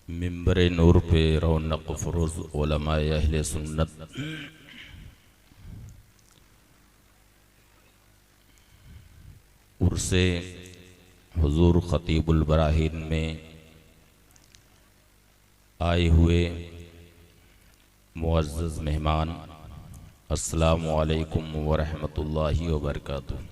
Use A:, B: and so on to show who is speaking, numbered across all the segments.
A: मिंबर नूर पे रौनक फरोज़ उलमाए अहले सुन्नत उर्से हुजूर खतीबुल बराहीन में आए हुए मुअज़्ज़ज़ मेहमान, अस्सलामु अलैकुम व रहमतुल्लाहि व बरकातुहू।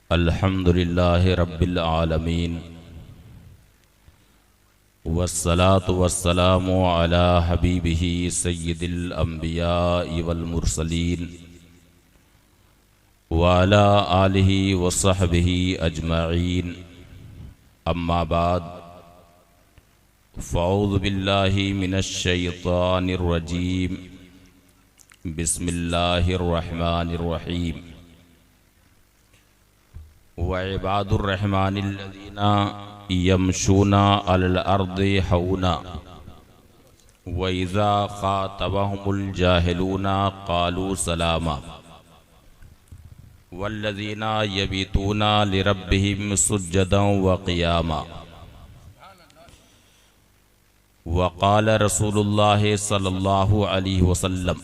A: अल्हम्दुलिल्लाहि रब्बिल आलमीन वस्सलातु वस्सलामु अला हबीबिही सय्यिदिल अंबियाइ वल मुरसलीन व अला आलिहि व सहबिही अजमईन। अम्मा बाद, फ़अऊज़ु बिल्लाहि मिनश शैतानिर रजीम। बिस्मिल्लाहिर रहमानिर रहीम। व इबादुर रहमानिल्लज़ीना यमशूना अलल अर्दि हौना व इज़ा ख़ातबहुमुल जाहिलूना क़ालू सलामा वल्लज़ीना यबीतूना लिरब्बिहिम सुज्जदन व क़ियामा। व क़ाल रसूलुल्लाहि सल्लल्लाहु अलैहि वसल्लम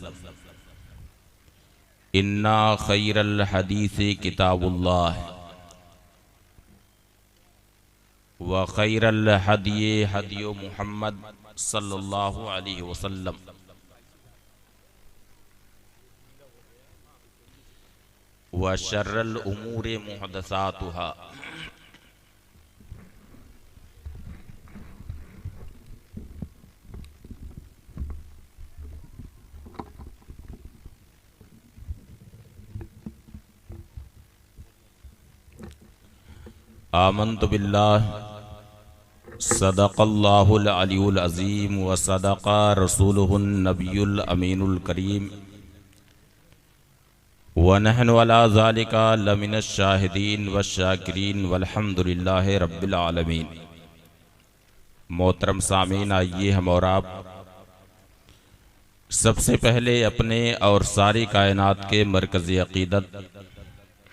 A: इन्ना खैरल हदीसी किताबुल्लाह व खैरल हदी हदी मुहम्मद सल्लल्लाहु अलैहि वसल्लम व शर्रल उमूरि मुहदसातुहा। आमन्तु बिल्लाह सदक़ल्लाहुल अलियुल अज़ीम व सदक़ रसूलुहुन नबियुल अमीनुल करीम व नहनु अला ज़ालिका लमिनश शाहिदीन व शाकिरीन वल्हम्दुलिल्लाहि रब्बिल आलमीन। मोहतरम सामीन, आइए हम और आप सबसे पहले अपने और सारी कायनात के मरकज़ी अक़ीदत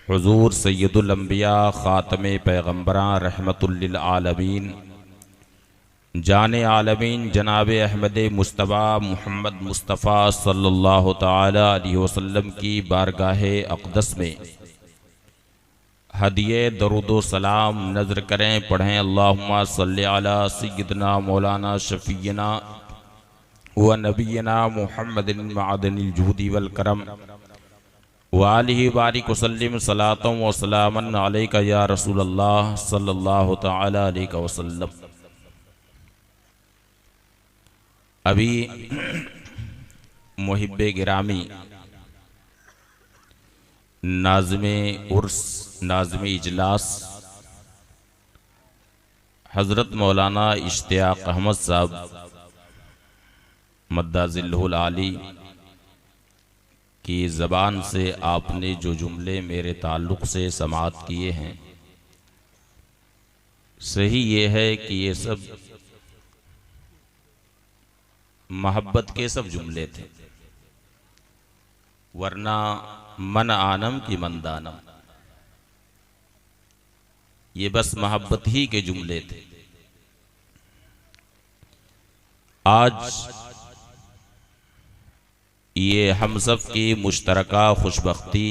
A: हुज़ूर सय्यदुल अंबिया ख़ातमे पैगम्बरां रहमतुल लिल आलमीन जाने आलमीन जनाब अहमद मुस्तफ़ा मुहम्मद मुस्तफ़ा सल्लल्लाहु ताला अलैहि वसल्लम की बारगाहे अक़दस में हदिये दरूदो सलाम नज़र करें, पढ़ें अल्लाहुम्मा सल्लि अला सय्यिदना मौलाना शफ़ीना व नबीना मुहम्मदिन मअदनिल जूदी वल करम व आलिहि बारिक वसल्लिम सलातन व सलामन अलैका या रसूलल्लाह सल्लल्लाहु ताला अलैहि वसल्लम। अभी मुहिब्बे गिरामी नाज़िमे उर्स नाज़िमे इजलास हज़रत मौलाना इश्तियाक अहमद साहब मद्दाज़िल्लुहुल आली की ज़बान से आपने जो जुमले मेरे ताल्लुक़ से समाअत किए हैं, सही ये है कि ये सब मोहब्बत के सब जुमले थे, वरना मन आनम की मंदानम, ये बस मोहब्बत ही के जुमले थे। आज ये हम सब की मुश्तरका खुशबख्ती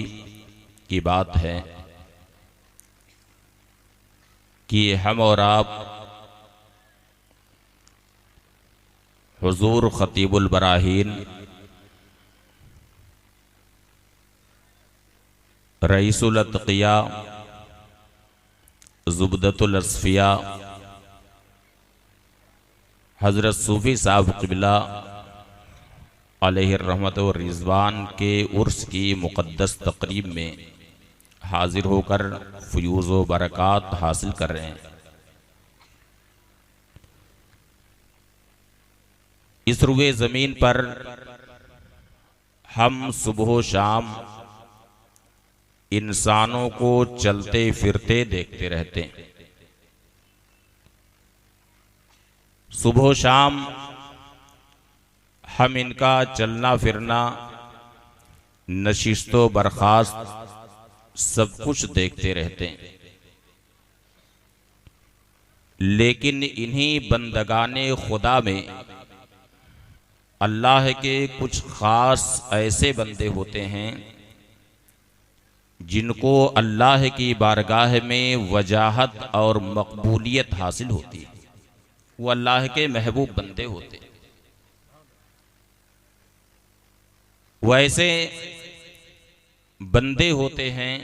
A: की बात है कि हम और आप हुजूर खतीबुल बराहीन रईसुल अत्क़िया ज़ुबदतुल अस्फ़िया हज़रत सूफ़ी साहब क़िबला अलैहि रहमत व रिज़वान के उर्स की मुक़द्दस तक़रीब में हाज़िर होकर फ़यूज़ व बरक़ात हासिल कर रहे हैं। इस रुए ज़मीन पर हम सुबह शाम इंसानों को चलते फिरते देखते रहते हैं। सुबह शाम हम इनका चलना फिरना, नशिस्तो बर्खास्त सब कुछ देखते रहते हैं। लेकिन इन्हीं बंदगाने खुदा में अल्लाह के कुछ ख़ास ऐसे बंदे होते हैं जिनको अल्लाह की बारगाह में वजाहत और मकबूलियत हासिल होती है। वो अल्लाह के महबूब बंदे होते हैं। वैसे बंदे होते हैं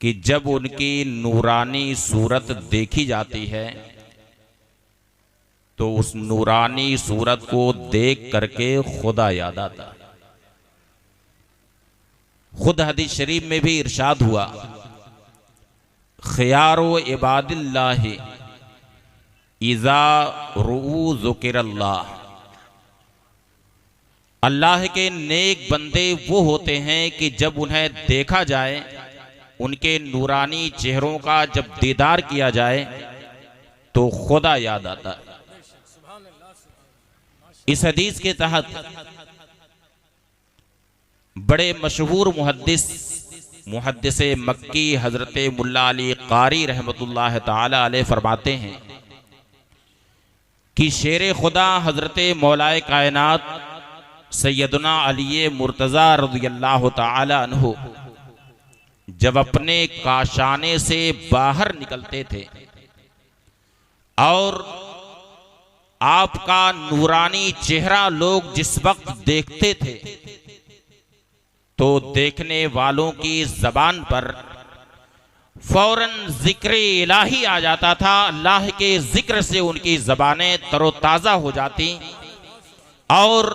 A: कि जब उनकी नूरानी सूरत देखी जाती है तो उस नूरानी सूरत को देख करके खुदा याद आता है। खुद हदीस शरीफ में भी इरशाद हुआ, खियारो इबादिल्लाह इज़ा रुऊ ज़ुकिरल्लाह। अल्लाह के नेक बंदे वो होते हैं कि जब उन्हें देखा जाए, उनके नूरानी चेहरों का जब दीदार किया जाए तो खुदा याद आता है। इस हदीस के तहत बड़े मशहूर मुहद्दिस मक्की हजरत मुल्ला अली कारी रहमतुल्लाह ताला अलैह फरमाते हैं कि शेर खुदा हजरत मौलाए कायनात सैयदना अली मुर्तज़ा रज़ियल्लाहु ताला अन्हु जब अपने काशाने से बाहर निकलते थे और आपका नूरानी चेहरा लोग जिस वक्त देखते थे तो देखने वालों की जबान पर फौरन जिक्र इलाही आ जाता था। अल्लाह के जिक्र से उनकी जबानें तरोताजा हो जाती और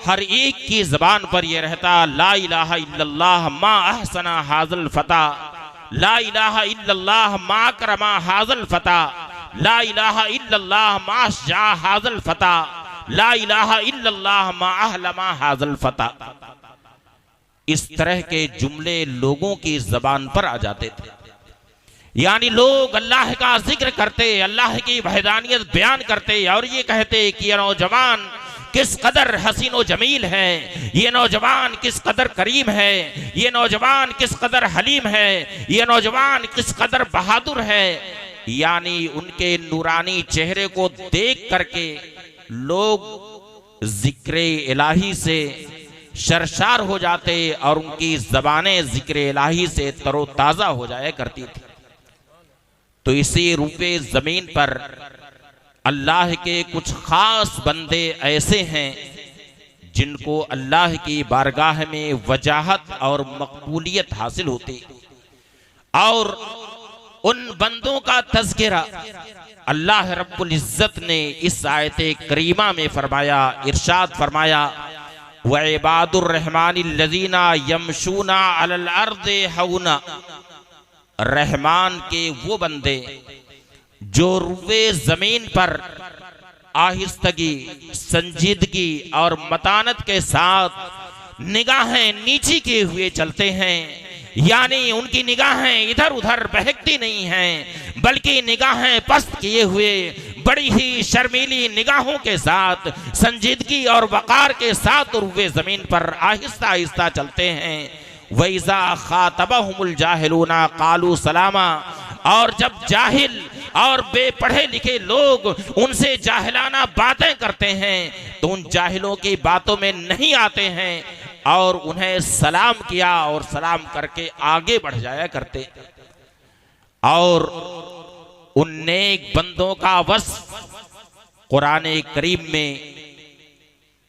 A: हर एक की जबान पर यह रहता, ला इलाहा इल्लल्लाह मा अहसना हाज़ल फता, ला इलाहा इल्लल्लाह मा करमा हाज़ल फता, ला इलाहा इल्लल्लाह मा अशजा हाज़ल फता, ला इलाहा इल्लल्लाह मा अहलमा हाज़ल फता। इस तरह के जुमले लोगों की जबान पर आ जाते थे। यानी लोग अल्लाह का जिक्र करते, अल्लाह की वहदानियत बयान करते और ये कहते कि ये नौजवान किस कदर हसीन व जमील है, ये नौजवान किस कदर करीम है, ये नौजवान किस कदर हलीम है, ये नौजवान किस कदर बहादुर है। यानी उनके नूरानी चेहरे को देख करके लोग जिक्र इलाही से शर्शार हो जाते और उनकी जबानें जिक्र इलाही से तरोताजा हो जाया करती थी। तो इसी रूपे जमीन पर अल्लाह के कुछ खास बंदे ऐसे हैं जिनको अल्लाह की बारगाह में वजाहत और मकबूलियत हासिल होती और उन बंदों का तज़किरा अल्लाह रब्बुल इज्जत ने इस आयत करीमा में फरमाया, इरशाद फरमाया, व इबादुर रहमानिल्लज़ीना यमशूना अलल अर्दि हौना। रहमान के वो बंदे जो रुए जमीन पर आहिस्तगी, संजीदगी और मतानत के साथ निगाहें नीची किए हुए चलते हैं। यानी उनकी निगाहें इधर उधर बहकती नहीं हैं, बल्कि निगाहें पस्त किए हुए बड़ी ही शर्मीली निगाहों के साथ संजीदगी और वकार के साथ रुए जमीन पर आहिस्ता आहिस्ता चलते हैं। वैज़ा खातबहुमुल जाहिलूना कालू सलामा। और जब जाहिल और बेपढ़े लिखे लोग उनसे जाहिलाना बातें करते हैं तो उन जाहिलों की बातों में नहीं आते हैं और उन्हें सलाम किया और सलाम करके आगे बढ़ जाया करते। और उन नेक बंदों का वस्फ कुरान करीम में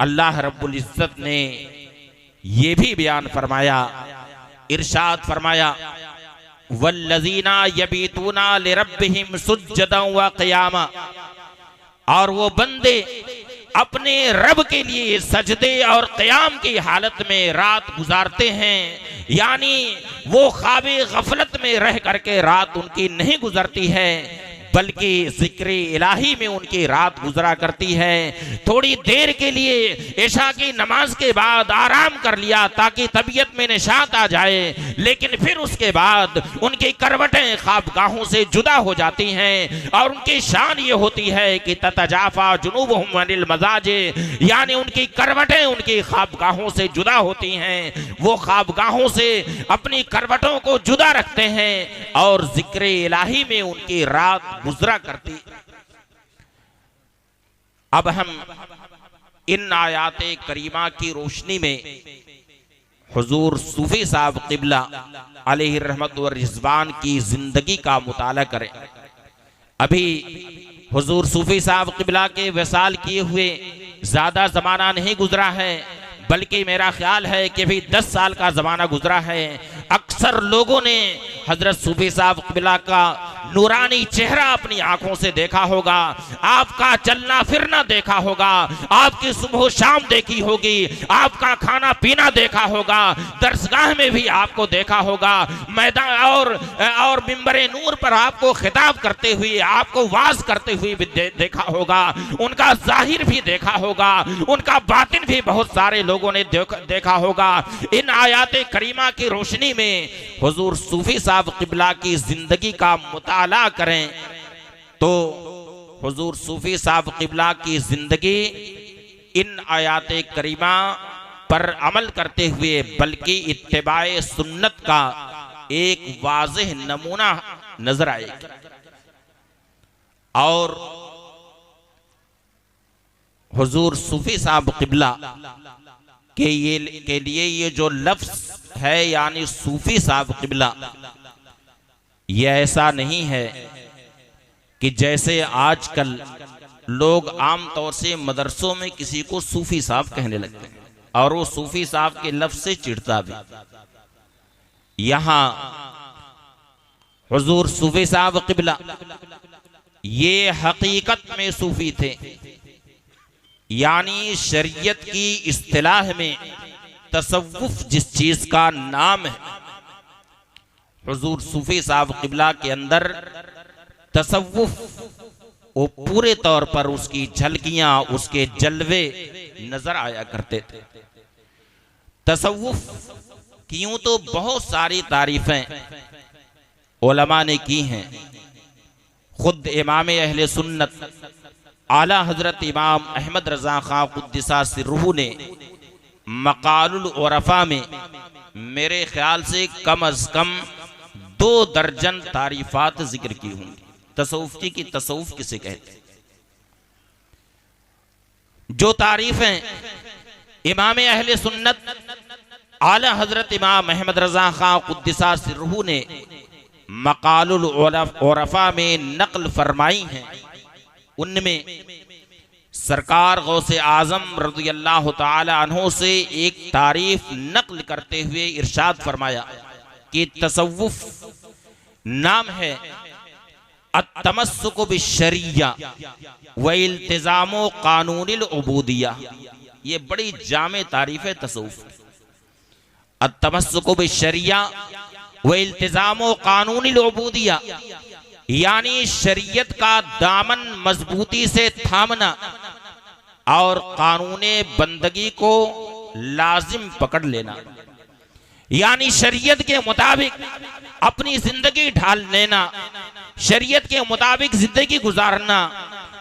A: अल्लाह रब्बुल इज्जत ने ये भी बयान फरमाया, इरशाद फरमाया, वल्लज़ीना यबीतूना लिरब्बिहिम सुज्जदन व क़ियामा। और वो बंदे अपने रब के लिए सजदे और क़याम की हालत में रात गुजारते हैं। यानी वो ख्वाबे गफलत में रह करके रात उनकी नहीं गुजरती है, बल्कि जिक्र इलाही में उनकी रात गुजरा करती है। थोड़ी देर के लिए इशा की नमाज के बाद आराम कर लिया ताकि तबीयत में निशात आ जाए, लेकिन फिर उसके बाद उनकी करवटें ख्वाबगाहों से जुदा हो जाती हैं और उनकी शान ये होती है कि ततजाफा जुनूबहुम अनिल मजाजे। यानी उनकी करवटें उनकी ख्वाबगाहों से जुदा होती हैं, वो ख्वाबगाहों से अपनी करवटों को जुदा रखते हैं और जिक्र इलाही में उनकी रात गुजरा करती। अब हम इन आयाते करीमा की रोशनी में हुजूर सूफी साहब क़िबला अलैहि रहमत व रिज़वान की जिंदगी का मुताला करें। अभी हुजूर सूफी साहब क़िबला के वसाल किए हुए ज्यादा जमाना नहीं गुजरा है, बल्कि मेरा ख्याल है कि भी 10 साल का जमाना गुजरा है। अक्सर लोगों ने हजरत सूफी साहब क़िबला का नूरानी चेहरा अपनी आंखों से देखा होगा, आपका चलना फिरना देखा होगा, आपकी सुबह शाम देखी होगी, आपका खाना पीना देखा होगा, दरसगाह में भी आपको देखा होगा, मैदान और मिंबरे नूर पर आपको खिताब करते हुए, आपको वाज करते हुए भी देखा होगा, उनका जाहिर भी देखा होगा, उनका बातिन भी बहुत सारे लोगों ने देखा होगा। इन आयाते करीमा की रोशनी में हुजूर सूफी साहब क़िबला की जिंदगी का मुताला करें तो हुजूर सूफी साहब क़िबला की जिंदगी इन आयाते करीमा पर अमल करते हुए बल्कि इत्तिबाए सुन्नत का एक वाज़ेह नमूना नजर आएगा। और हुजूर सूफी साहब क़िबला के लिए ये जो लफ्ज है यानी सूफी साहब क़िबला, ये ऐसा नहीं है कि जैसे आजकल लोग आम तौर से मदरसों में किसी को सूफी साहब कहने लगते हैं और वो सूफी साहब के लफ्ज से चिढ़ता भी। यहां हुजूर सूफी साहब क़िबला ये हकीकत में सूफी थे, यानी शरीयत की इस्तिलाह में तसव्वुफ जिस चीज का नाम है, हुजूर सूफी साहब क़िबला के अंदर तसव्वुफ वो पूरे तौर पर उसकी झलकियां, उसके जलवे नजर आया करते थे। तसव्वुफ की यूं तो बहुत सारी तारीफें उलमा ने की हैं। खुद इमाम अहले सुन्नत आला हजरत इमाम अहमद रजा खां कुद्दिसा सिर्रुहु ने मकालुल उरफा में मेरे ख्याल से कम अज कम 2 दर्जन तारीफात जिक्र की होंगी। तसव्वुफ की तसव्वुफ किसे कहते हैं? जो तारीफें इमाम अहले सुन्नत आला हजरत इमाम अहमद रजा खां कुद्दिसा सिर्रुहु ने मकालुल उरफा में नक्ल फरमाई हैं, उनमें सरकार गौसे आजम रज़ियल्लाहु ताला अन्हु से एक तारीफ नक्ल करते हुए इरशाद फरमाया कि तसव्वुफ नाम है अत्तमस्सुक बिश्शरिया व इल्तिज़ामु क़ानूनिल उबूदिया। ये बड़ी जामे तारीफ है तसव्वुफ। अत्तमस्सुक बिश्शरिया व इल्तिज़ामु क़ानूनिल उबूदिया यानी शरीयत का दामन मजबूती से थामना और कानूने बंदगी को लाजिम पकड़ लेना, यानी शरीयत के मुताबिक अपनी जिंदगी ढाल लेना, शरीयत के मुताबिक जिंदगी गुजारना,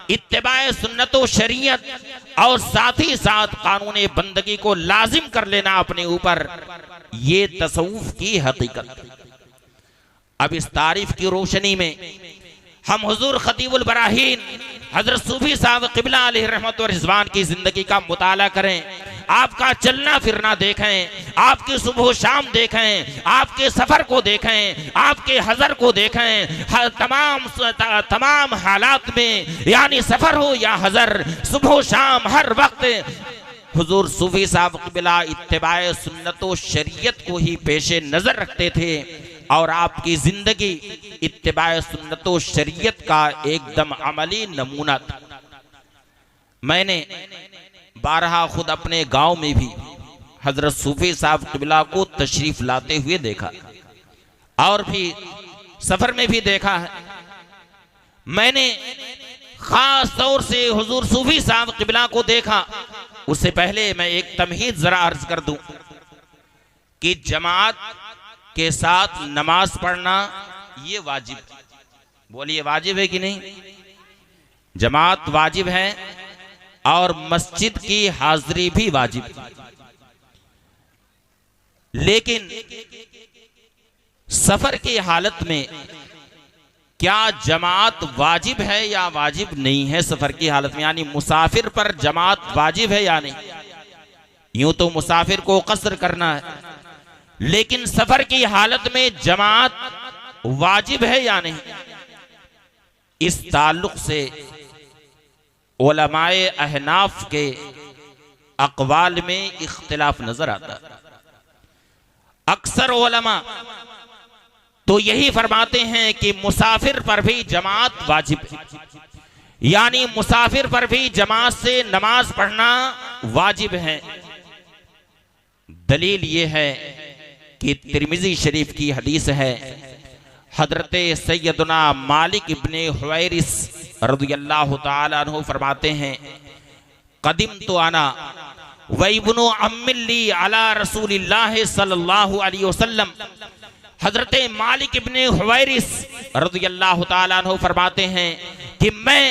A: इत्तिबाए सुन्नत व शरीयत और साथ ही साथ कानूने बंदगी को लाजिम कर लेना अपने ऊपर, ये तसव्वुफ की हकीकत। अब इस तारीफ की रोशनी में हम हुजूर खतीबुल बराहीन हजरत सूफी साहब क़िबला अलैहि रहमत व रिज़वान की जिंदगी का मुताला करें, आपका चलना फिरना देखें, आपकी सुबह शाम देखें, आपके सफर को देखें, आपके हजर को देखें, तमाम हालात में यानी सफर हो या हजर, सुबह शाम हर वक्त हुजूर सूफी साहब क़िबला इत्तिबाए सुन्नत व शरीयत को ही पेशे नजर रखते थे और आपकी जिंदगी इत्तिबाए सुन्नत व शरीयत का एकदम अमली नमूना था। मैंने बारहा खुद अपने गांव में भी हजरत सूफी साहब क़िबला को तशरीफ लाते हुए देखा और भी सफर में भी देखा है। मैंने खास तौर से हुजूर सूफी साहब क़िबला को देखा, उससे पहले मैं एक तमहीद जरा अर्ज कर दूं कि जमात के साथ नमाज पढ़ना ये वाजिब, बोलिए वाजिब है कि नहीं? जमात वाजिब है और मस्जिद की हाजिरी भी वाजिब, लेकिन सफर की हालत में क्या जमात वाजिब है या वाजिब नहीं है सफर की हालत में, यानी मुसाफिर पर जमात वाजिब है या नहीं। यूं तो मुसाफिर को कसर करना है, लेकिन सफर की हालत में जमात वाजिब है या नहीं, इस ताल्लुक से उलमाए अहनाफ के अक़वाल में इख्तिलाफ नजर आता है। अक्सर उलमा तो यही फरमाते हैं कि मुसाफिर पर भी जमात वाजिब है, यानी मुसाफिर पर भी जमात से नमाज पढ़ना वाजिब है। दलील यह है कि तिरमिज़ी शरीफ की हदीस है, हजरत सैयदना मालिक इब्ने हुवैरिस रज़ियल्लाहु ताला अन्हु फरमाते हैं, कदिम तो आना व इब्नु अम्मिल्ली अला रसूलिल्लाह सल्लल्लाहु अलैहि वसल्लम। हजरत मालिक इब्ने हुवैरिस रज़ियल्लाहु ताला अन्हु फरमाते हैं कि मैं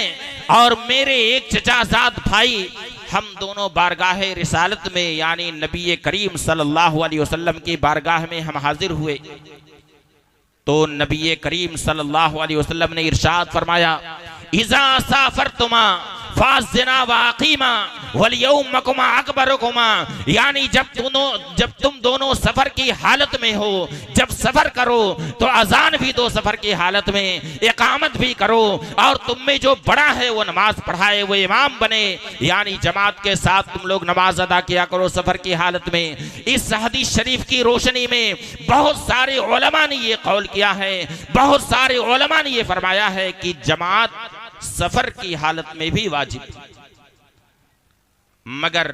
A: और मेरे एक चचाजाद भाई, हम दोनों बारगाह रिसालत में यानी नबी करीम सल्लल्लाहु अलैहि वसल्लम की बारगाह में हम हाजिर हुए। तो नबी करीम सल्लल्लाहु अलैहि वसल्लम ने इरशाद फरमाया, इज़ा साफरतुमा फाज़िना व अक़ीमा वल यौमकुमा अकबरुकुमा, यानी जब तुम दोनों सफर की हालत में हो, जब सफर करो तो अजान भी दो सफर की हालत में, इकामत भी करो, और तुम में जो बड़ा है वो नमाज पढ़ाए, वो इमाम बने, यानी जमात के साथ तुम लोग नमाज अदा किया करो सफर की हालत में। इस हदीस शरीफ की रोशनी में बहुत सारे उलमा ने ये कौल किया है, बहुत सारे उलमा ने ये फरमाया है कि जमात सफर की हालत में भी वाजिब। मगर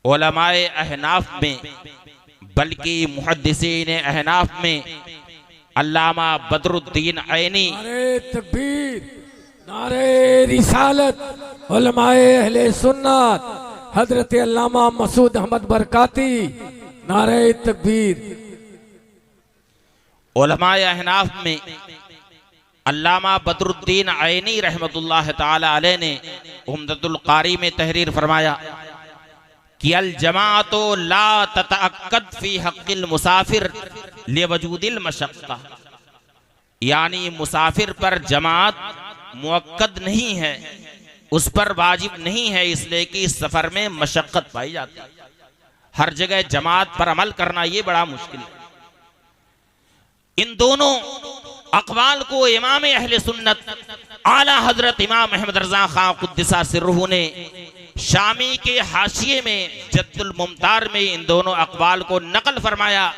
A: उलमाए अहनाफ में, बल्कि मुहद्दिसीन अहनाफ में अल्लामा बदरुद्दीन ऐनी, नारे तकबीर, नारे रिसालत, उलमाए अहले सुन्नत हजरत अल्लामा मसूद अहमद बरकाती, नारे तकबीर। उलमाए अहनाफ में अल्लामा बदरुद्दीन ऐनी रहमतुल्लाह ताला अलैह ने उम्दतुल कारी में तहरीर फरमाया कि अल जमाअतो ला ततअक्कद फी हक़्क़िल मुसाफिर लिवजूदिल मशक्क़ा, यानी मुसाफिर पर जमात मुअक्कद नहीं है, उस पर वाजिब नहीं है, इसलिए कि इस सफर में मशक्क़त पाई जाती है। हर जगह जमात पर अमल करना ये बड़ा मुश्किल है। इन दोनों अक़वाल को इमाम अहले सुन्नत आला हजरत इमाम अहमद रज़ा खां कुद्दसा सिर्रुहु ने शामी के हाशिये में जद्दुल मुमतार में इन दोनों अक़वाल को नकल फरमाया,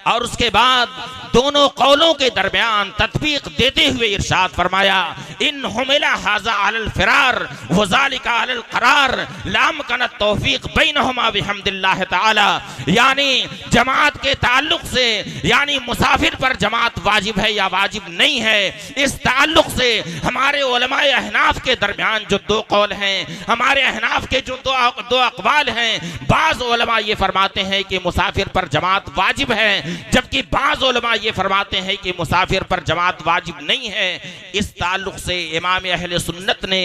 A: और उसके बाद दोनों कौलों के दरमियान तत्बीक देते हुए इरशाद फरमाया, इन हुमिला हाज़ा अलल फ़िरार व ज़ालिका अलल क़रार लाम कनत तौफ़ीक़ बैनहुमा बिहम्दिल्लाह ताला, यानी जमात के ताल्लुक से, यानी मुसाफिर पर जमात वाजिब है या वाजिब नहीं है, इस ताल्लुक से हमारे उलमाए अहनाफ के दरमियान जो दो कौल हैं, हमारे अहनाफ के जो दो अक़वाल हैं, बाज़ उलमा ये फरमाते हैं कि मुसाफिर पर जमात वाजिब है, जबकि बाज़ उलमा ये फरमाते हैं कि मुसाफिर पर जमात वाजिब नहीं है। इस ताल्लुक से इमाम अहले सुन्नत ने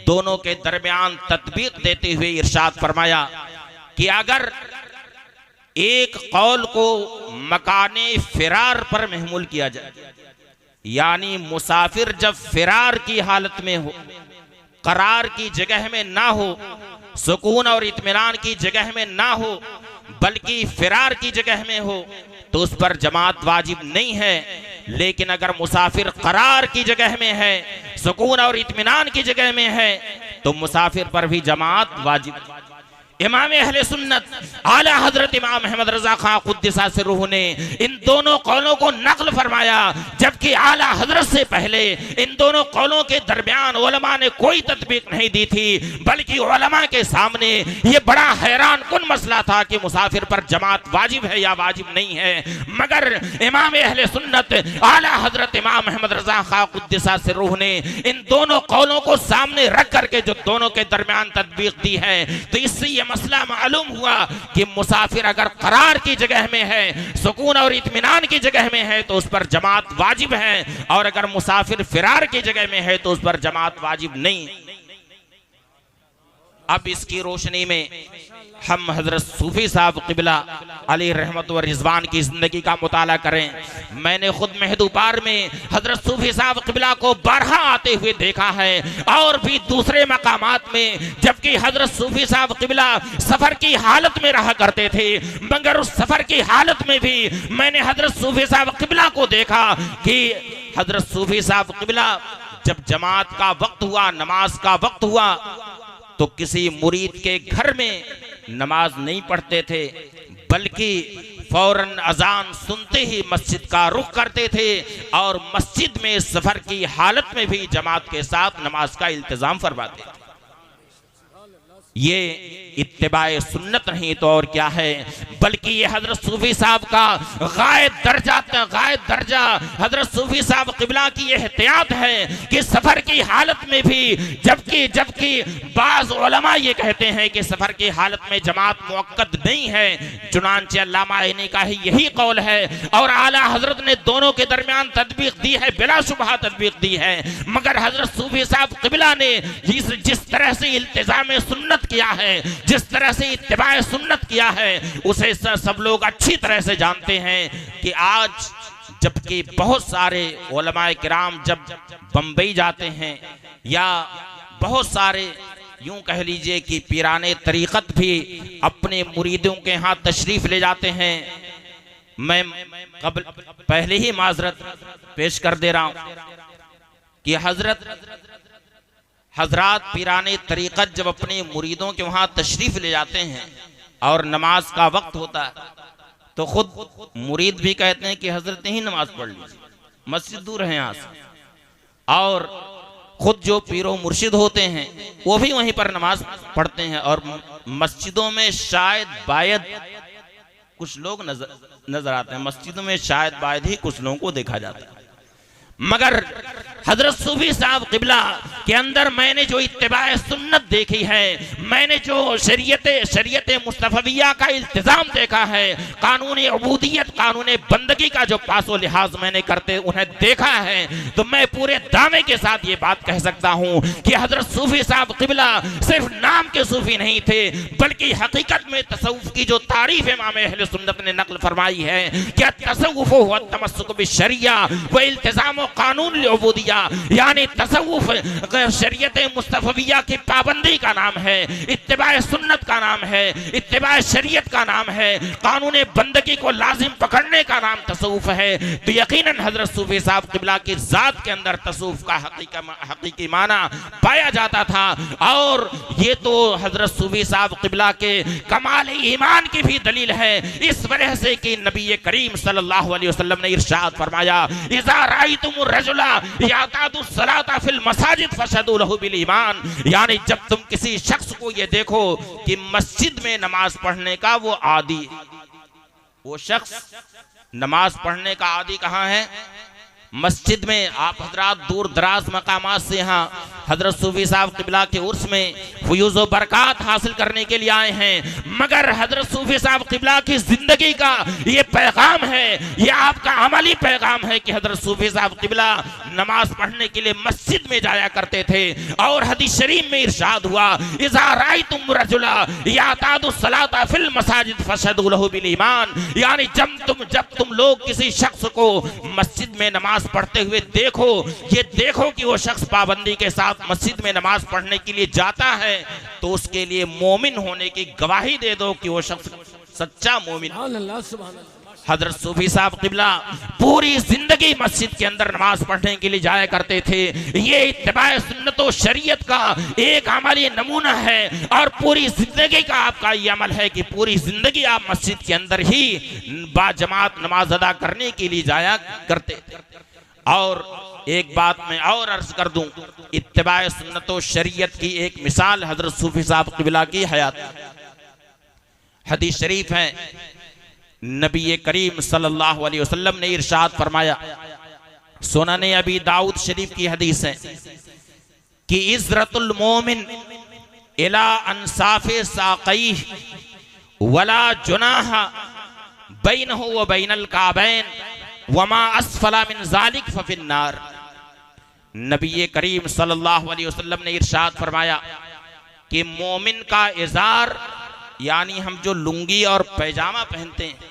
A: दोनों के दरमियान तत्बीक देते हुए इरशाद फरमाया कि अगर एक कौल को मकाने फिरार पर महमूल किया जाए, यानी मुसाफिर जब फिरार की हालत में हो, करार की जगह में ना हो, सुकून और इत्मीनान की जगह में ना हो, बल्कि फिरार की जगह में हो, तो उस पर जमात वाजिब नहीं है। लेकिन अगर मुसाफिर करार की जगह में है, सुकून और इत्मीनान की जगह में है, तो मुसाफिर पर भी जमात वाजिब। इमाम अहले सुन्नत आला हजरत इमाम अहमद रज़ा खां कुद्दसा सिर्रुहु ने इन दोनों कौलों को नक़ल फरमाया, जबकि आला हजरत से पहले इन दोनों कौलों के दरमियान उलमा ने कोई तत्बीक नहीं दी थी, बल्कि उलमा के सामने ये बड़ा हैरान कुन मसला था कि मुसाफिर पर जमात वाजिब है या वाजिब नहीं है। मगर इमाम अहले सुन्नत आला हजरत इमाम अहमद रज़ा खां कुद्दसा सिर्रुहु ने इन दोनों कौलों को सामने रख करके जो दोनों के दरमियान तत्बीक दी है, तो इससे मसला मालूम हुआ कि मुसाफिर अगर करार की जगह में है, सुकून और इत्मीनान की जगह में है, तो उस पर जमात वाजिब है, और अगर मुसाफिर फिरार की जगह में है तो उस पर जमात वाजिब नहीं। अब इसकी रोशनी में हम हजरत सूफी साहब क़िबला अली रहमत व रिजवान की जिंदगी का मुताला करें। मैंने खुद महदूबार में हजरत सूफी साहब क़िबला को बारहा आते हुए देखा है और भी दूसरे मकामात में, जबकि हजरत सूफी साहब क़िबला सफर की हालत में रहा करते थे, मगर उस सफर की हालत में भी मैंने हजरत सूफी साहब क़िबला को देखा कि हजरत सूफी साहब क़िबला जब जमात का वक्त हुआ, नमाज का वक्त हुआ, तो किसी मुरीद के घर में नमाज नहीं पढ़ते थे, बल्कि फौरन अजान सुनते ही मस्जिद का रुख करते थे और मस्जिद में सफर की हालत में भी जमात के साथ नमाज का इंतजाम फरमाते थे। ये इत्तिबाए सुन्नत नहीं तो और क्या है, बल्कि ये हजरत सूफी साहब का गायब दर्जा हजरत सूफी साहब क़िबला की एहतियात है कि सफर की हालत में भी, जबकि बाज़ उलमा ये कहते हैं कि सफर की हालत में जमात मुअक्कद नहीं है, चुनांचे अल्लामा इन्हीं का ही यही कौल है और आला हजरत ने दोनों के दरमियान तदबीक दी है, बिला शुबहा तदबीक दी है। मगर हजरत सूफी साहब क़िबला ने जिस तरह से इल्तिज़ाम सुन्नत किया है, जिस तरह से इत्तिबाए सुन्नत किया है, उसे सब लोग अच्छी तरह से जानते हैं कि आज जबकि बहुत सारे उलमाए किराम जब बंबई जाते हैं या बहुत सारे यूं कह लीजिए कि पीराने तरीक़त भी अपने मुरीदों के यहाँ तशरीफ ले जाते हैं। मैं पहले ही माजरत पेश कर दे रहा हूं कि हजरात पीराने तरीक़त जब अपने मुरीदों के वहाँ तशरीफ़ ले जाते हैं और नमाज का वक्त होता है तो खुद मुरीद भी कहते हैं कि हजरत ही नमाज पढ़ लीजिए, मस्जिद दूर है यहाँ से, और खुद जो पीरो मुर्शिद होते हैं वो भी वहीं पर नमाज पढ़ते हैं और मस्जिदों में शायद बायद कुछ लोग नजर आते हैं, मस्जिदों में शायद बायद ही कुछ लोगों को देखा जाता है। मगर हजरत सूफी साहब क़िबला के अंदर मैंने जो इत्तिबाए सुन्नत देखी है, मैंने जो शरीयत मुस्तफ़विया का इल्तिज़ाम देखा है, कानून उबूदियत, कानून बंदगी का जो पासो लिहाज मैंने करते उन्हें देखा है, तो मैं पूरे दावे के साथ ये बात कह सकता हूँ कि हजरत सूफी साहब क़िबला सिर्फ नाम के सूफी नहीं थे, बल्कि हकीकत में तसव्वुफ़ की जो तारीफ इमाम अहले सुन्नत ने नक़ल फरमाई है कि तसव्वुफ़ हुवा तमस्सुक बिश्शरिया व इल्तिज़ाम कानून उबूदिया, यानी तसव्वुफ़ शरीयत मुस्तफ़विया की पाबंदी का नाम है, इत्तिबाए सुन्नत का नाम है, इत्तिबाए शरीयत का नाम है, कानून बंदगी को लाजिम पकड़ने का नाम तसव्वुफ़ है। तो यकीनन हजरत सूफी साहब क़िबला की ज़ात के अंदर तसव्वुफ़ का हकीकी माना पाया जाता था। और ये तो हजरत सूफी साहब क़िबला के कमाल ईमान की भी दलील है, इस वजह से कि नबी करीम सल्लल्लाहु अलैहि वसल्लम ने इरशाद फरमाया, इज़ा राइतुमुर रजुला यातादु सलाता फिल मसाजिद फशदू लहु बिल ईमान, यानी जब तुम किसी शख्स को ये देखो कि मस्जिद में नमाज पढ़ने का वो आदी, वो शख्स नमाज पढ़ने का आदी कहाँ है? मस्जिद में। आप हजरात दूर दराज मकामात से यहाँ हजरत सूफी साहब क़िबला के उर्स में फयूज़ व बरक़ात हासिल करने के लिए आए हैं, मगर हजरत सूफी साहब क़िबला की जिंदगी का ये पैगाम है, ये आपका अमली पैगाम है कि हजरत सूफी साहब क़िबला नमाज पढ़ने के लिए मस्जिद में जाया करते थे। और हदीस शरीफ में इरशाद हुआ, इज़ा राइतुम रजुला यातादु सलाता फिल मसाजिद फशदू लहु बिल ईमान, यानी जब तुम लोग किसी शख्स को मस्जिद में नमाज पढ़ते हुए देखो, ये देखो कि वो शख्स पाबंदी के साथ मस्जिद में नमाज पढ़ने के लिए जाता है, तो उसके लिए मोमिन होने की गवाही दे दो कि वो शख्स सच्चा मोमिन। हजरत सूफी साहब क़िबला पूरी जिंदगी मस्जिद के अंदर नमाज पढ़ने के लिए जाया करते थे। ये इत्तिबाए सुन्नत व शरीयत का एक अमली नमूना है और पूरी जिंदगी का आपका ये अमल है कि पूरी जिंदगी आप मस्जिद के अंदर ही बाजमात नमाज अदा करने के लिए जाया करते थे। और एक बात मैं और अर्ज कर दूं, इत्तिबाए सुन्नत व शरीयत की एक मिसाल हजरत सूफी साहब क़िबला की हयात। हदीस शरीफ है, नबी करीम सल्लल्लाहु अलैहि वसल्लम ने इरशाद फरमाया, सुनन अबी दाऊद शरीफ की हदीस है कि इज़रतुल मोमिन इला अंसाफे साक़ैह वला जुनाहा बैनहु व बैनल काबैन वमा अस्फला मिन ज़ालिक फफिन्नार। नबी करीम सल्लल्लाहु अलैहि वसल्लम ने इरशाद फरमाया कि मोमिन का इज़ार यानी हम जो लुंगी और पैजामा पहनते हैं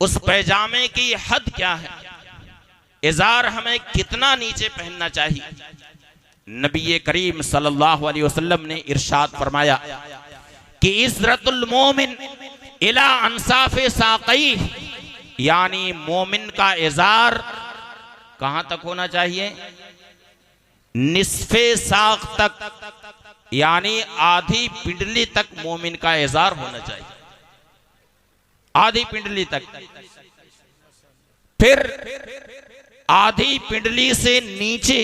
A: उस पैजामे की हद क्या है, इज़ार हमें कितना नीचे पहनना चाहिए। नबी करीम सल्लल्लाहु अलैहि वसल्लम ने इरशाद फरमाया कि इज़रतुल मोमिन इला अंसाफे साक़ई, यानी मोमिन का इज़ार कहां तक होना चाहिए, निस्फे साक़ तक, यानी आधी पिंडली तक मोमिन का इज़ार होना चाहिए, आधी पिंडली तक। फिर आधी पिंडली से नीचे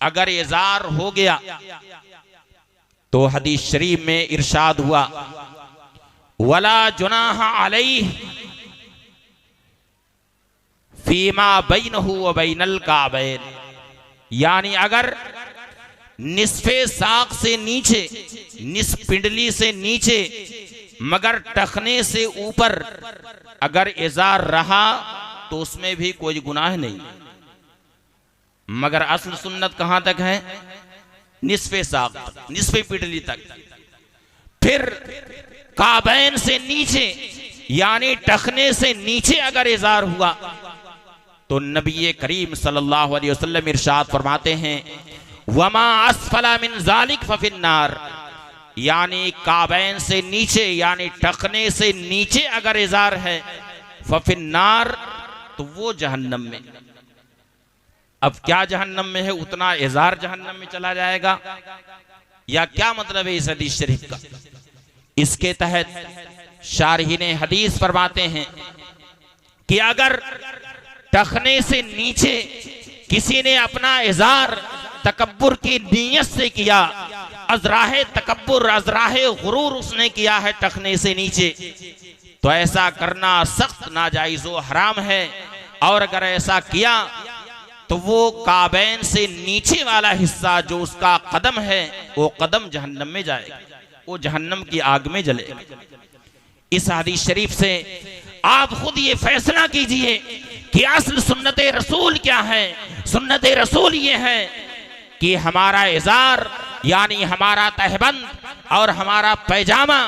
A: अगर इज़ार हो गया तो हदीस शरीफ में इरशाद हुआ वला जुनाह अलैहि फीमा बैनहु व बैनल काबैन, यानी अगर निस्फे साक़ से नीचे, निस्फ पिंडली से नीचे मगर टखने से ऊपर अगर इज़ार रहा तो उसमें भी कोई गुनाह नहीं, मगर असल सुन्नत कहां तक है, निस्फे साक़, निस्फे पिंडली तक। फिर काबैन से नीचे यानी टखने से नीचे अगर इज़ार हुआ तो नबी करीम सल्लल्लाहु अलैहि वसल्लम इरशाद फरमाते हैं वमा अस्फला मिन ज़ालिक फफिन्नार, यानी काबैन से नीचे यानी टखने से नीचे अगर इज़ार है फफिन्नार, तो वो जहन्नम में। अब क्या जहन्नम में है, उतना इज़ार जहन्नम में चला जाएगा, या क्या मतलब है इस हदीस शरीफ का। इसके तहत शारहीने हदीस फरमाते हैं कि अगर टखने से नीचे किसी ने अपना इज़ार तकब्बुर की नीयत से किया, अज़राहे तकब्बुर, अज़राहे गुरूर उसने किया है टखने से नीचे, तो ऐसा करना सख्त नाजायज़ व हराम है। और अगर ऐसा किया तो वो काबैन से नीचे वाला हिस्सा जो उसका कदम है वो कदम जहन्नम में जाएगा, वो जहन्नम की आग में जलेगा। इस हदीस शरीफ से आप खुद ये फैसला कीजिए कि असल सुन्नत रसूल क्या है। सुन्नत रसूल ये है कि हमारा इज़ार यानी हमारा तहबंद और हमारा पैजामा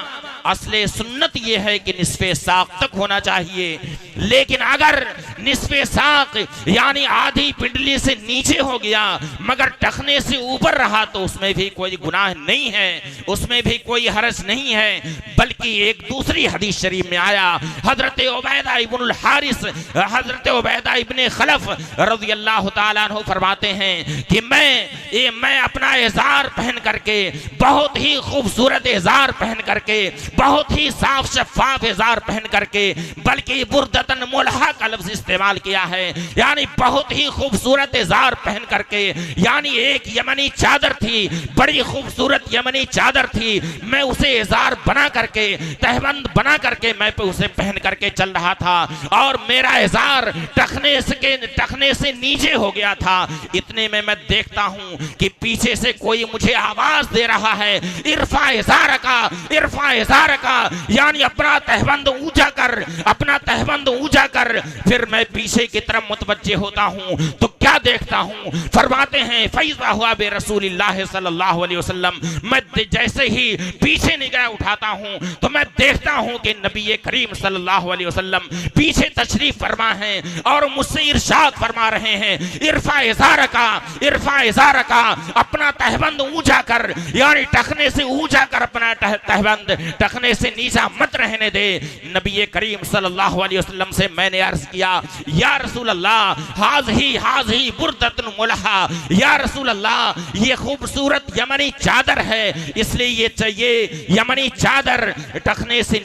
A: असले सुन्नत ये है कि निस्फे साक़ तक होना चाहिए। लेकिन अगर निस्फे साक़ यानी आधी पिंडली से नीचे हो गया मगर टखने से ऊपर रहा तो उसमें भी कोई गुनाह नहीं है, उसमें भी कोई हरज नहीं है। बल्कि एक दूसरी हदीस शरीफ में आया, हजरत उबैदा इब्नुल हारिस, हजरत उबैदा इब्ने खलफ रज़ियल्लाहु ताला अन्हु फरमाते हैं कि मैं अपना इज़ार पहन करके, बहुत ही खूबसूरत इज़ार पहन करके, बहुत ही साफ शफाफ इज़ार पहन करके, बल्कि बुर्दतन मुलहा का लफ्ज़ इस्तेमाल किया है, यानी बहुत ही खूबसूरत इज़ार पहन करके, यानी एक यमनी चादर थी, बड़ी खूबसूरत यमनी चादर थी, मैं उसे इज़ार बना करके, तहबंद बना करके मैं उसे पहन करके चल रहा था और मेरा इज़ार टखने से नीचे हो गया था। इतने में मैं देखता हूं कि पीछे से कोई मुझे आवाज दे रहा है, इरफा इज़ार का, इरफा इज़ार का, यानी अपना तहबंद ऊंचा कर, अपना तहबंद ऊंचा कर। फिर मैं पीछे की तरफ मुतवज्जे होता हूं तो क्या देखता हूं, फरमाते हैं फैज़ा हुआ बे रसूलिल्लाह सल्लल्लाहु अलैहि वसल्लम, मैं जैसे ही पीछे निगाह उठाता हूं तो मैं देखता हूं कि नबी करीम सल्लल्लाहु अलैहि वसल्लम पीछे तशरीफ फरमा हैं और मुझसे इरशाद फरमा रहे हैं, इरफा इज़ार का, इरफा इज़ार का, अपना तहबंद ऊंचा कर, यानी टखने से ऊंचा कर अपना तहबंद, टखने से नीचा मत रहने दे। नबी करीम सल्लल्लाहु अलैहि वसल्लम से मैंने अर्ज किया, या रसूल अल्लाह, हाज़ी बुर्दतुन मुलहा, या रसूल अल्लाह ये खूबसूरत यमनी चादर है, इसलिए ये चाहिए यमनी चादर टखने से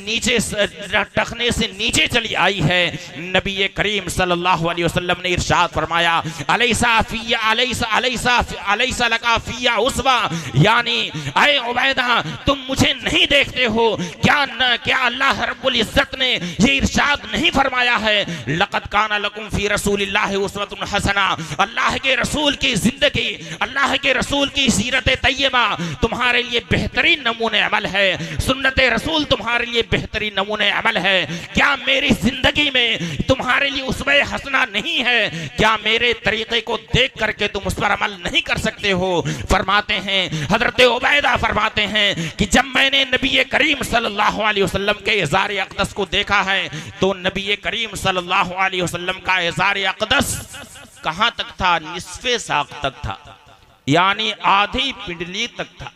A: नीचे चली आई है। नबी करीम सल्लल्लाहु अलैहि वसल्लम ने इरशाद फरमाया, अलैसा लका फिया उस्वा, यानी ऐ उबैदा तुम मुझे नहीं देखते हो क्या अल्लाह रब्बुल इज्जत ने ये इरशाद नहीं फरमाया है, लक़द काना लकुम फी रसूलिल्लाहि उस्वतुन हसना, अल्लाह के रसूल की जिंदगी, अल्लाह के रसूल की सीरत तैयबा तुम्हारे लिए बेहतरीन नमूने अमल है, सुन्नत रसूल तुम्हारे लिए बेहतरीन नमूने अमल है। क्या मेरी जिंदगी में तुम्हारे लिए उसमें हसना नहीं है? क्या मेरे तरीके को देख करके तुम उस पर अमल नहीं कर सकते हो? फरमाते हैं हजरत उबैदा फरमाते हैं कि जब मैंने नबी करीम सल्लल्लाहु अलैहि वसल्लम के इज़ार अक़दस को देखा है तो नबी करीम सल्लल्लाहु अलैहि वसल्लम का इज़ार अक़दस कहां तक था? निस्फे साक़ तक था, यानी आधी पिंडली तक था।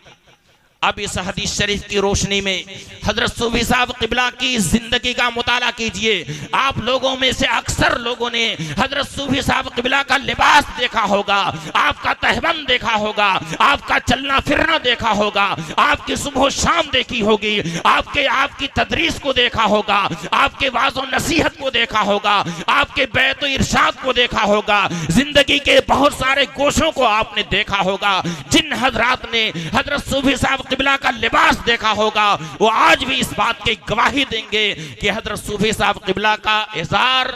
A: अब इस हदीस शरीफ की रोशनी में हजरत सूफी साहब क़िबला की जिंदगी का मुताला कीजिए। आप लोगों में से अक्सर लोगों ने हजरत सूफी साहब क़िबला का लिबास देखा होगा, आपका तहबंद देखा होगा, आपका चलना फिरना देखा होगा, आपकी सुबह शाम देखी होगी, आपकी तदरीस को देखा होगा, आपके वाज़ो नसीहत को देखा होगा, आपके बैत इरशाद को देखा होगा, जिंदगी के बहुत सारे गोशों को आपने देखा होगा। जिन हजरात ने हजरत सूफी साहब क़िबला का लिबास देखा होगा वो आज भी इस बात की गवाही देंगे कि हजरत सूफी साहब क़िबला का इज़ार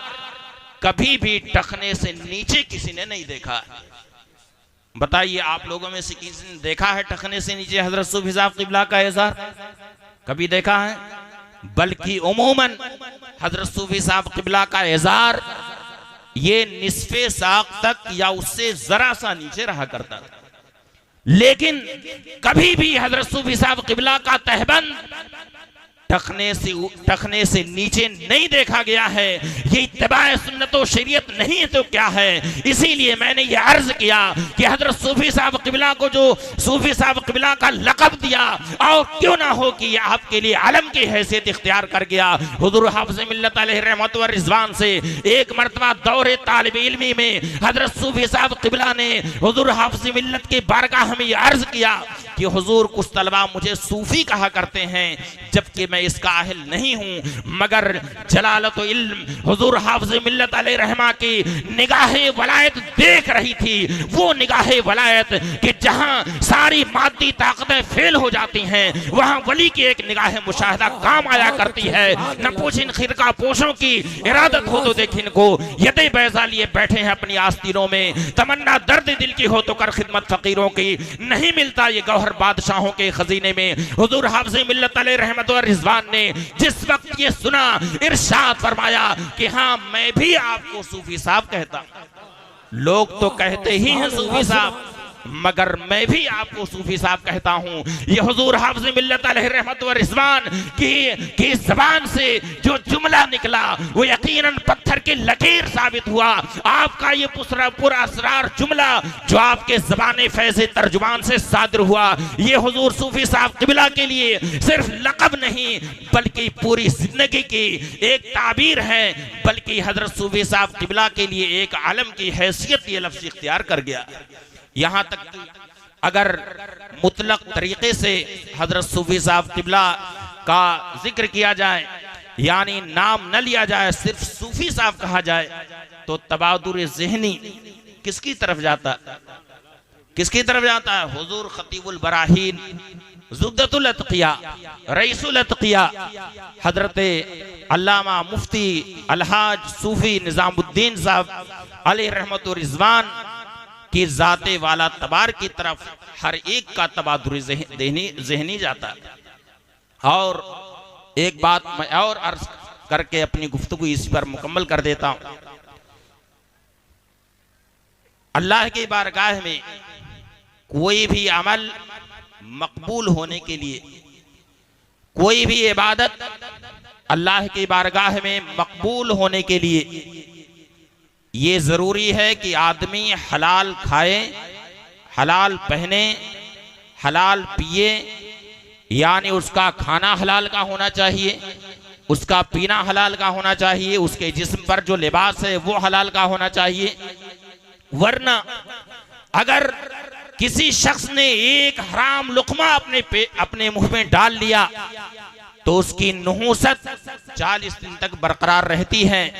A: कभी भी टखने से नीचे किसी ने नहीं देखा। बताइए आप लोगों में से किसी ने देखा है टखने से नीचे हजरत सूफी साहब क़िबला का इज़ार? कभी देखा है? बल्कि उमूमन हजरत सूफी साहब क़िबला का इज़ार ये निस्फे साक़ तक या उससे जरा सा नीचे रहा करता था, लेकिन कभी भी हजरत सूफी साहब क़िबला का तहबंद टखने से नीचे नहीं देखा गया है। ये इत्तिबाए सुन्नत व शरीयत नहीं है तो क्या है? इसीलिए मैंने ये अर्ज किया कि हजरत सूफी साहब क़िबला को जो सूफी साहब क़िबला का लक़ब दिया, और क्यों ना हो कि यह आपके लिए आलम की हैसियत इख्तियार कर गया। हुज़ूर हाफ़िज़ मिल्लत अलैहि रहमत व रिज़वान से एक मरतबा दौरे तालिब इल्मी में हजरत सूफी साहब क़िबला ने हुज़ूर हाफ़िज़ मिल्लत की बारगाह में यह अर्ज किया कि हुज़ूर कुछ तलबा मुझे सूफी कहा करते हैं, जबकि मैं इसका अहल नहीं हूँ, मगर जलालत इल्म हुज़ूर हाफ़िज़ मिल्लत अलैहि रहमा की निगाहे वलायत देख रही थी। वो निगाहे वलायत कि जहाँ सारी मादी ताकतें फेल हो जाती हैं, वहाँ वली की एक निगाह मुशाहिदा काम आया करती है। न पूछिन खिरका पोशों की इरादत हो तो देख इनको यदे बैजा लिए बैठे हैं अपनी आस्तीनों में, तमन्ना दर्द दिल की हो तो कर खिदमत फ़कीरों की, नहीं मिलता ये गौहर बादशाहों के खजीने में। हुज़ूर हाफ़िज़ मिल्लत अलैहि रहमत व रिज़वान ने जिस वक्त ये सुना, इरशाद फरमाया कि हाँ मैं भी आपको सूफी साहब कहता। लोग तो कहते ही हैं सूफी साहब, मगर मैं भी आपको सूफी साहब कहता हूँ। ये हुज़ूर हाफ़िज़ मिल्लत अलैहि रहमत व रिज़वान की ज़बान से जो जुमला निकला वो यकीनन पत्थर की लकीर साबित हुआ। आपका ये पूरा असरार जुमला जो आपके ज़बान फैज़ तर्जुमान से सादिर हुआ, ये हुज़ूर सूफी साहब क़िबला के लिए सिर्फ लक़ब नहीं बल्कि पूरी ज़िंदगी की एक ताबीर है, बल्कि हज़रत सूफी साहब क़िबला के लिए एक आलम की हैसियत ये लफ्ज़ इख्तियार कर गया। यहाँ तक अगर मुतलक तरीके से हजरत सूफी साहब क़िबला का जिक्र किया जाए, यानी नाम न लिया जाए, सिर्फ सूफी साहब कहा जाए, तो तबादुर ज़हनी किसकी तरफ जाता? किसकी तरफ जाता है? हुज़ूर खतीबुल बराहीन, ज़ुब्दतुल अत्क़िया, रईसुल अत्क़िया, हजरत अल्लामा मुफ्ती अलहाज सूफी निज़ामुद्दीन साहब अलैहि रहमत व रिज़वान कि जाते वाला तबार की तरफ हर एक का तबादुर ज़हनी जाता है। और एक बात मैं और अर्ज करके अपनी गुफ्तगू इस पर मुकम्मल कर देता हूँ। अल्लाह की बारगाह में कोई भी अमल मकबूल होने के लिए, कोई भी इबादत अल्लाह की बारगाह में मकबूल होने के लिए ये ज़रूरी है कि आदमी हलाल खाए, हलाल पहने, हलाल पिए, यानी उसका खाना हलाल का होना चाहिए, उसका पीना हलाल का होना चाहिए, उसके जिस्म पर जो लिबास है वो हलाल का होना चाहिए। वरना अगर किसी शख्स ने एक हराम लुक़मा अपने मुंह में डाल लिया तो उसकी नहुसत 40 दिन तक बरकरार रहती है।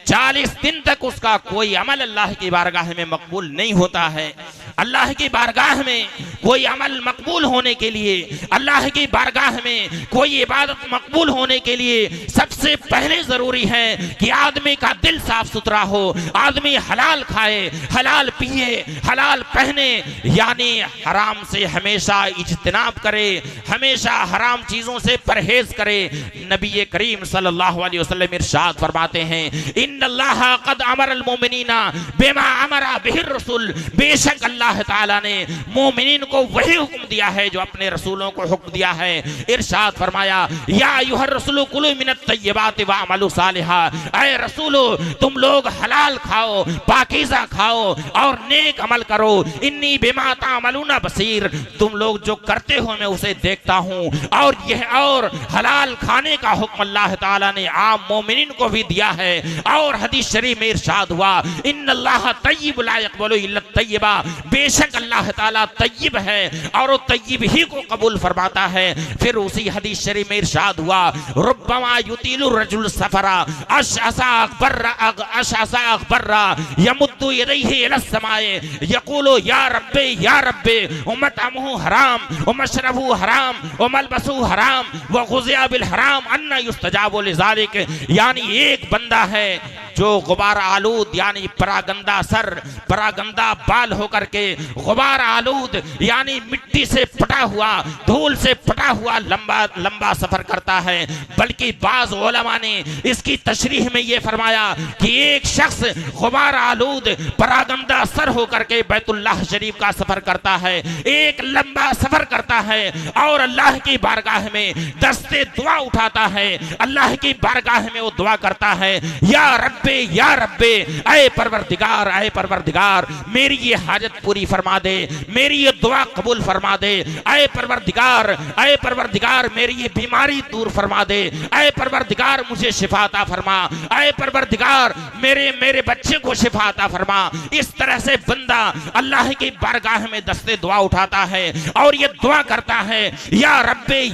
A: 40 दिन तक उसका कोई अमल अल्लाह की बारगाह में मकबूल नहीं होता है। अल्लाह की बारगाह में कोई अमल मकबूल होने के लिए, अल्लाह की बारगाह में कोई इबादत मकबूल होने के लिए सबसे पहले जरूरी है कि आदमी का दिल साफ सुथरा हो, आदमी हलाल खाए, हलाल पिए, हलाल पहने, यानी हराम से हमेशा इज्तिनाब करे, हमेशा हराम चीजों से परहेज करे। नबी करीम सल्लल्लाहु अलैहि वसल्लम इरशाद फरमाते हैं, इन्नल्लाह क़द अमरल मुमिनीना बिमा अमरा बिहिर रसूल, बेशक अल्लाह ताला ने मोमिनीन को वही हुक्म दिया है जो अपने रसूलों को हुक्म दिया है। इरशाद फरमाया, या अय्युहर रसूल कुलू मिनत तय्यबाति व अमलू सालिहा, ऐ रसूलो तुम लोग हलाल खाओ, पाकीज़ा खाओ और नेक अमल करो। इन्नी बिमा तामलूना बसीर, तुम लोग जो करते हो मैं उसे देखता हूँ। और यह और हलाल खाने का हुक्म अल्लाह ताला ने आम मोमिनीन को भी दिया है। और हदीस शरीफ में इरशाद हुआ, इन्नल्लाह तय्यिब ला यक़बलु इल्ला तय्यिबा, बेशक अल्लाह ताला तय्यिब है और वो तय्यिब ही को कबूल फरमाता है। फिर उसी हदीस शरीफ में इरशाद हुआ, रुब्बमा युतीलु रजुल सफरा अशअसा अखबर्रा यमुद्दु यदैहि इला समाए यक़ूलु या रब्बे उम्मतहु हराम व मशरबु हराम व मलबसु हराम व गुज़िया बिल हराम अन्ना युस्तजाबु लिज़ालिक। यानी एक बंदा है जो गुबार आलूद यानी परागंदा सर, परागंदा बाल होकर के गुबार आलूद यानी मिट्टी से फटा हुआ, धूल से फटा हुआ लंबा लंबा सफर करता है। बल्कि बाज़ उलमा ने इसकी तशरीह में यह फरमाया कि एक शख्स गुबार आलूद परागंदा सर होकर के बैतुल्लाह शरीफ का सफर करता है, एक लंबा सफर करता है और अल्लाह की बारगाह में दस्ते दुआ उठाता है। अल्लाह की बारगाह में वो दुआ करता है, या रब्बे ऐ परवरदिगार मेरी ये हाजत पूरी फरमा दे, मेरी ये दुआ कबूल फरमा दे। ऐ परवरदिगार मेरी ये बीमारी दूर फरमा दे। ऐ परवरदिगार मुझे शिफा अता फरमा। ऐ परवरदिगार मेरे बच्चे को शिफा अता फरमा। इस तरह से बंदा अल्लाह की बारगाह में दस्ते दुआ उठाता है और ये दुआ करता है, या रब्बे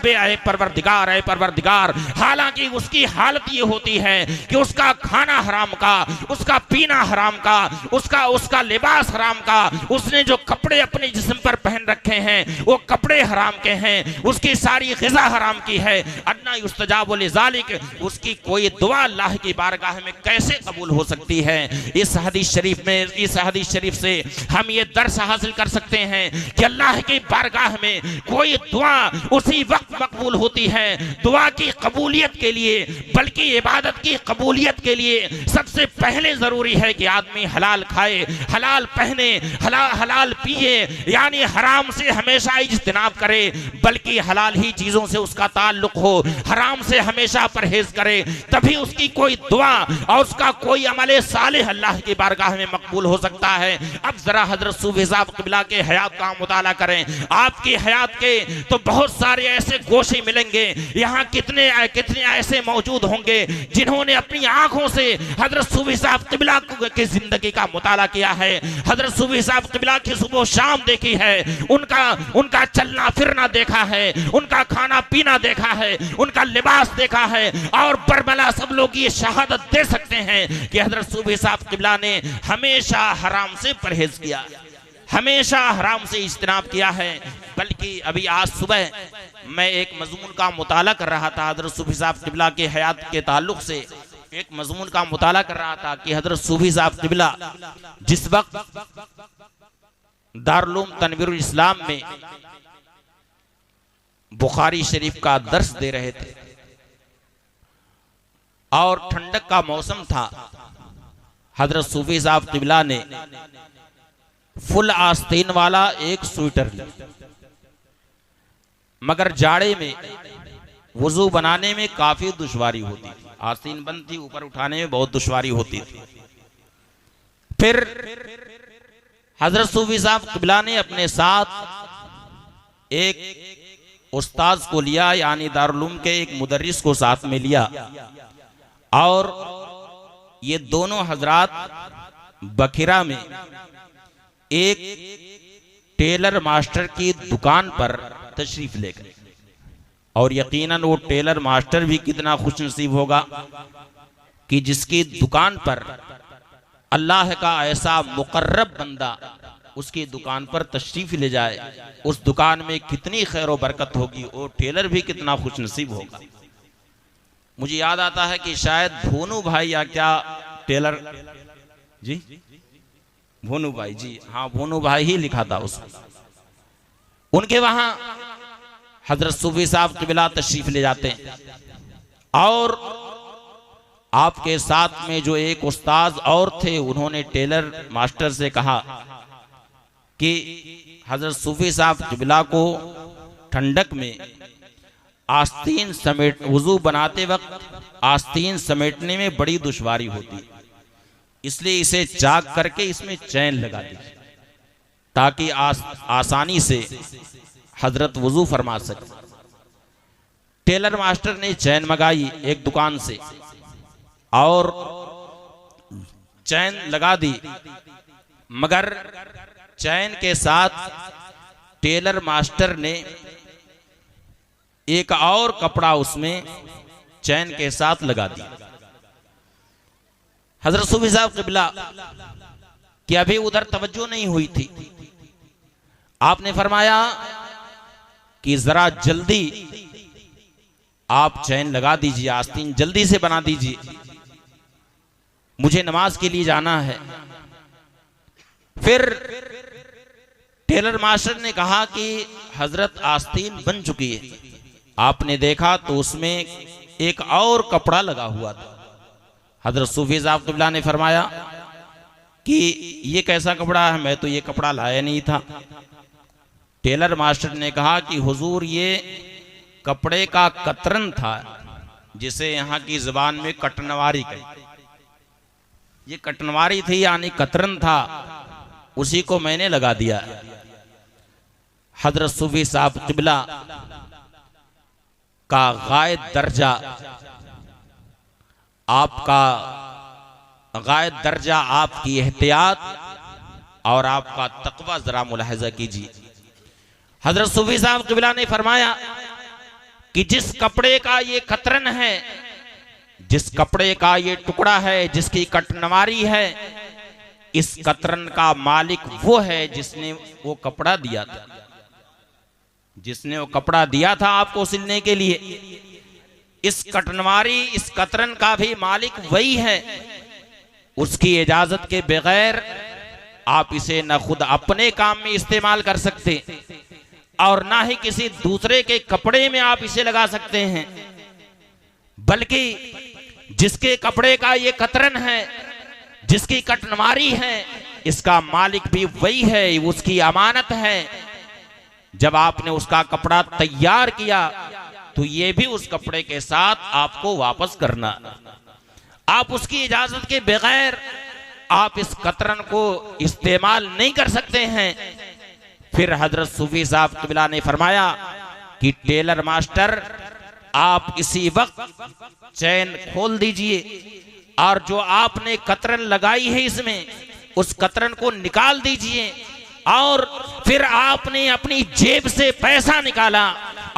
A: ऐ परवरदिगार। हालांकि उसकी हालत ये होती है कि उसका खाना हराम का, उसका पीना हराम का, उसका लिबास हराम का, उसने जो कपड़े अपने जिस्म पर पहन रखे हैं वो कपड़े हराम के हैं, उसकी सारी ग़िज़ा हराम की है। अन्ना युस्तजाबु लिज़ालिक, उसकी कोई दुआ अल्लाह की बारगाह में कैसे कबूल हो सकती है। इस हदीस शरीफ से हम ये दर्स हासिल कर सकते हैं कि अल्लाह की बारगाह में कोई दुआ उसी वक्त मकबूल होती है। दुआ की कबूलियत के लिए, बल्कि इबादत की कबूलियत के लिए सबसे पहले जरूरी है कि आदमी हलाल खाए, हलाल पहने, हलाल पिए, यानी हराम से हमेशा इज्तिनाब करे, बल्कि हलाल ही चीजों से उसका ताल्लुक हो, हराम से हमेशा परहेज करे। तभी उसकी कोई दुआ और उसका कोई अमल सालिह अल्लाह की बारगाह में मकबूल हो सकता है। अब जरा हजरत सूफी साहब क़िबला के हयात का मुताला करें। आपकी हयात के तो बहुत सारे ऐसे गोशे मिलेंगे, यहाँ कितने ऐसे मौजूद होंगे जिन्होंने अपनी आंखों से हजरत सूफी साहब क़िबला की जिंदगी का मुताला किया है। हजरत सूफी साहब क़िबला की सुबह शाम देखी है, उनका चलना फिरना देखा है, उनका खाना पीना देखा है, उनका लिबास देखा है। और बरमला सब लोग ये शहादत दे सकते हैं कि हजरत सूफी साहब क़िबला ने हमेशा हराम से परहेज किया, हमेशा हराम से इज्तिनाब किया है। बल्कि अभी आज सुबह मैं एक मजमून का मुताला कर रहा था, हजरत सूफी साहब क़िबला के हयात के ताल्लुक से एक मजमून का मुताला कर रहा था कि हजरत सूफी साहब क़िबला जिस वक्त दारुल तनवीरुल इस्लाम में बुखारी शरीफ का दर्स दे रहे थे और ठंडक का मौसम था, हजरत सूफी साहब क़िबला ने फुल आस्तीन वाला एक स्वेटर लिया, मगर जाड़े में वुजू बनाने में काफी दुश्वारी होती थी, आस्तीन बंद थी, ऊपर उठाने में बहुत दुश्वारी होती थी। फिर हजरत सूफी साहब क़िबला ने अपने साथ एक उस्ताद को लिया, यानी दारुल उलूम के एक मुदर्रिस को साथ में लिया और ये दोनों हजरात बखिरा में एक टेलर मास्टर की दुकान पर तशरीफ ले गए और यकीनन वो टेलर मास्टर भी कितना खुशनसीब होगा कि जिसकी दुकान पर अल्लाह का ऐसा मुकर्रब बंदा उसकी दुकान पर तशरीफ ले जाए, उस दुकान में कितनी खैर व बरकत होगी, वो टेलर भी कितना खुशनसीब होगा। मुझे याद आता है कि शायद भोनू भाई या क्या टेलर जी, भोनू भाई जी, हाँ भोनू भाई ही लिखा था उसमें, उनके वहां हजरत सूफी साहब क़िबला तशरीफ ले जाते हैं और आपके साथ में जो एक उस्ताद और थे, उन्होंने टेलर मास्टर से कहा कि हजरत सूफी साहब क़िबला को ठंडक में आस्तीन समेट, वुजू बनाते वक्त आस्तीन समेटने में बड़ी दुश्वारी होती, इसलिए इसे चाक करके इसमें चैन लगा दीजिए ताकि आसानी से हजरत वुजू फरमा सके। टेलर मास्टर ने चैन मंगाई एक दुकान से और चैन लगा दी, मगर चैन के साथ टेलर मास्टर ने एक और कपड़ा उसमें चैन के साथ लगा दिया। हजरत सूफी साहब क़िबला कि अभी उधर तवज्जो नहीं हुई थी, आपने फरमाया कि जरा जल्दी आप चैन लगा दीजिए, आस्तीन जल्दी से बना दीजिए, मुझे नमाज के लिए जाना है। फिर टेलर मास्टर ने कहा कि हजरत आस्तीन बन चुकी है। आपने देखा तो उसमें एक और कपड़ा लगा हुआ था। हजरत सूफी साहब क़िबला ने फरमाया कि ये कैसा कपड़ा है, मैं तो ये कपड़ा लाया नहीं था। टेलर मास्टर ने कहा कि हुजूर ये कपड़े का कतरन था, जिसे यहाँ की जुबान में कटनवारी कहते, ये कटनवारी थी यानी कतरन था, उसी को मैंने लगा दिया। हजरत सूफी साहब क़िबला का गायद दर्जा, आपका गायद दर्जा, आपकी एहतियात और आपका तक़वा जरा मुलाहिजा कीजिए। हजरत सूफी साहब क़िबला ने फरमाया कि जिस कपड़े का ये कतरन है, जिस कपड़े का ये टुकड़ा है, जिसकी कटनवारी है, इस कतरन का मालिक वो है जिसने वो कपड़ा दिया था, जिसने वो कपड़ा दिया था आपको सिलने के लिए। इस कटनवारी, इस कतरन का भी मालिक वही है। उसकी इजाजत के बगैर आप इसे न खुद अपने काम में इस्तेमाल कर सकते और ना ही किसी दूसरे के कपड़े में आप इसे लगा सकते हैं, बल्कि जिसके कपड़े का ये कतरन है, जिसकी कटनवारी है, इसका मालिक भी वही है, उसकी अमानत है। जब आपने उसका कपड़ा तैयार किया तो ये भी उस कपड़े के साथ आपको वापस करना। आप उसकी इजाजत के बगैर आप इस कतरन को इस्तेमाल नहीं कर सकते हैं। फिर हजरत सूफी साहब क़िबला ने फरमाया कि टेलर मास्टर आप इसी वक्त चैन खोल दीजिए और जो आपने कतरन लगाई है इसमें, उस कतरन को निकाल दीजिए। और फिर आपने अपनी जेब से पैसा निकाला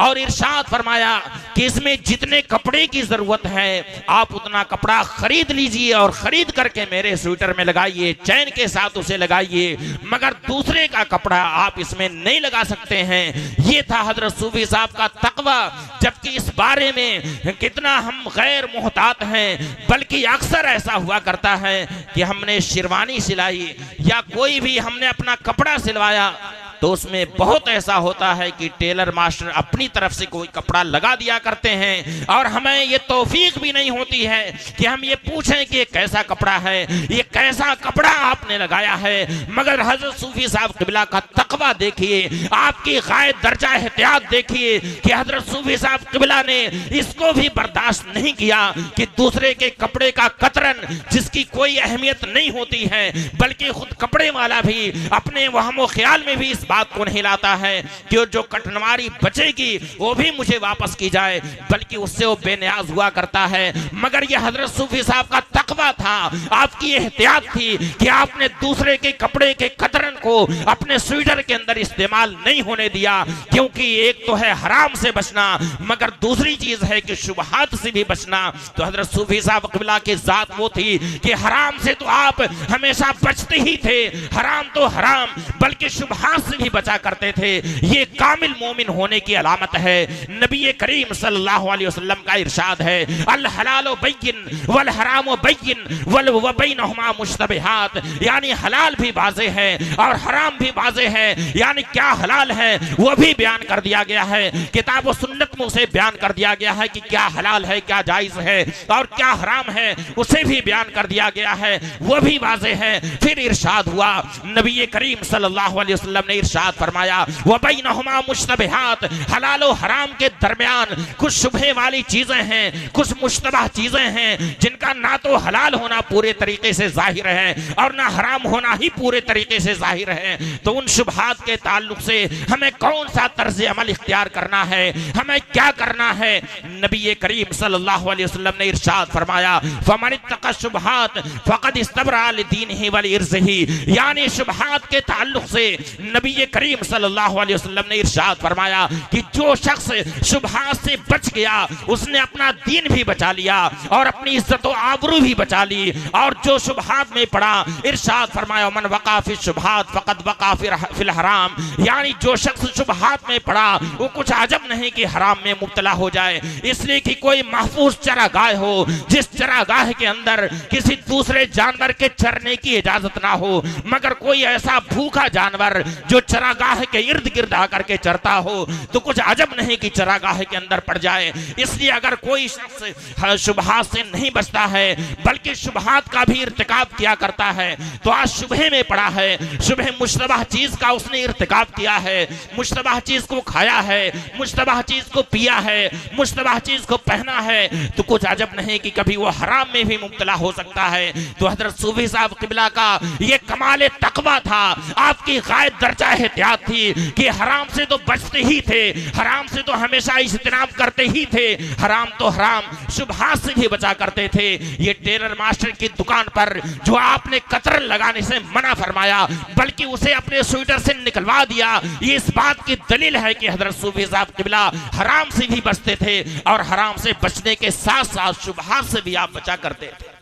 A: और इरशाद फरमाया कि इसमें जितने कपड़े की जरूरत है आप उतना कपड़ा खरीद लीजिए और खरीद करके मेरे स्वेटर में लगाइए, चैन के साथ उसे लगाइए, मगर दूसरे का कपड़ा आप इसमें नहीं लगा सकते हैं। ये था हजरत सूफी साहब का तकवा। जबकि इस बारे में कितना हम गैर मुहतात हैं, बल्कि अक्सर ऐसा हुआ करता है कि हमने शेरवानी सिलाई या कोई भी हमने अपना कपड़ा सिलवाया तो उसमें बहुत ऐसा होता है कि टेलर मास्टर अपनी तरफ से कोई कपड़ा लगा दिया करते हैं और हमें ये तौफीक भी नहीं होती है कि हम ये पूछें कि ये कैसा कपड़ा है, ये कैसा कपड़ा आपने लगाया है। मगर हजरत सूफी साहब क़िबला का तकवा देखिए, आपकी गायद दर्जा एहतियात देखिए कि हजरत सूफी साहब क़िबला ने इसको भी बर्दाश्त नहीं किया कि दूसरे के कपड़े का कतरन, जिसकी कोई अहमियत नहीं होती है, बल्कि खुद कपड़े वाला भी अपने वहमो ख्याल में भी इस
B: बात को नहीं लाता है कि जो कटनवारी बचेगी वो भी मुझे वापस की जाए, बल्कि उससे वो बेनियाज हुआ करता है। मगर ये हजरत सूफी साहब का तकवा था, आपकी एहतियात थी कि आपने दूसरे के कपड़े के कतरन को अपने स्वेटर के अंदर इस्तेमाल नहीं होने दिया, क्योंकि एक तो है हराम से बचना, मगर दूसरी चीज है कि शुबहात से भी बचना। तो हजरत सूफी साहब क़िबला की जात वो थी कि हराम से तो आप हमेशा बचते ही थे, हराम तो हराम, बल्कि शुबहात से भी बचा करते थे। ये कामिल मोमिन होने की अलामत है। नबी करीम सल्लल्लाहु अलैहि वसल्लम का इरशाद है, अल हलाल बैयिन वल हराम बैयिन वल बैनहुमा मुश्तबिहात, यानी हलाल भी वाज़े है और हराम भी वाज़े है। यानी क्या हलाल है वो भी बयान कर दिया गया है, किताब व सुन्नत में उसे बयान कर दिया गया है कि क्या हलाल है, क्या जायज है, और क्या हराम है उसे भी बयान कर दिया गया है, वो भी वाज़े है। फिर इरशाद हुआ, नबी करीम सल्लल्लाहु अलैहि वसल्लम ने इरशाद फरमाया, व बैनहुमा मुश्तबिहात, हलाल और हराम के दरमियान कुछ शुबहे वाली चीजें हैं, कुछ मुश्तबह चीजें हैं, जिनका ना तो हलाल होना पूरे तरीके से जाहिर है और ना हराम होना ही पूरे तरीके से जाहिर है। तो उन शुबहात के ताल्लुक से हमें कौन सा तर्ज अमल इख्तियार करना है, हमें क्या करना है? नबी करीम सल्लल्लाहु अलैहि वसल्लम ने इरशाद फरमाया, फमन इत्तक़ा शुबहात फ़क़द इस्तबरा लिदीनिही व लिइर्ज़िही, यानी शुबहात के ताल्लुक से नबी करीम सल्लल्लाहु अलैहि वसल्लम ने इरशाद फरमाया कि जो शख्स शुबहात से बच गया उसने अपना दीन भी बचा लिया और अपनी इज्जत व आबरू भी बचा ली। और जो शुबहात में पड़ा, इरशाद फरमाया, मन वक़ा फी शुबहात फ़क़द वक़ा फिल हराम, यानी जो शख्स शुबहात में पड़ा वो कुछ अजब नहीं कि हराम में मुब्तला हो जाए। इसलिए कि कोई महफूज चरागाह हो, जिस चरागाह के अंदर किसी दूसरे जानवर के चरने की इजाजत ना हो, मगर कोई ऐसा भूखा जानवर जो चरागाह के इर्द गिर्द आकर के चरता हो, तो कुछ अजब नहीं कि चरागाह के अंदर पड़ जाए। इसलिए अगर कोई शख्स शुबहात से नहीं बचता है बल्कि शुबहात का भी इर्तिकाब किया करता है, तो आज शुबहे में पड़ा है, शुबह मुश्तबह चीज का उसने इर्तिकाब किया है, मुश्तबह चीज को खाया है, मुश्तबह चीज को पिया है, मुश्तबह चीज को पहना है, तो कुछ अजब नहीं कि कभी वो हराम में भी मुब्तला हो सकता है। तो हजरत सूफी साहब क़िबला का ये कमाल तकवा था, आपकी गायब दर्जा एहतियात थी कि हराम से तो बचते ही थे, हराम से तो हमेशा इज्तनाब करते ही थे, हराम तो हराम, शुबहात से भी बचा करते थे। ये टेलर मास्टर की दुकान पर जो आपने कतरन लगाने से मना फरमाया, बल्कि उसे अपने स्वेटर से निकलवा दिया, ये इस बात की दलील है कि हजरत सूफी साहब क़िबला हराम से भी बचते थे और हराम से बचने के साथ साथ शुबहात से भी आप बचा करते थे।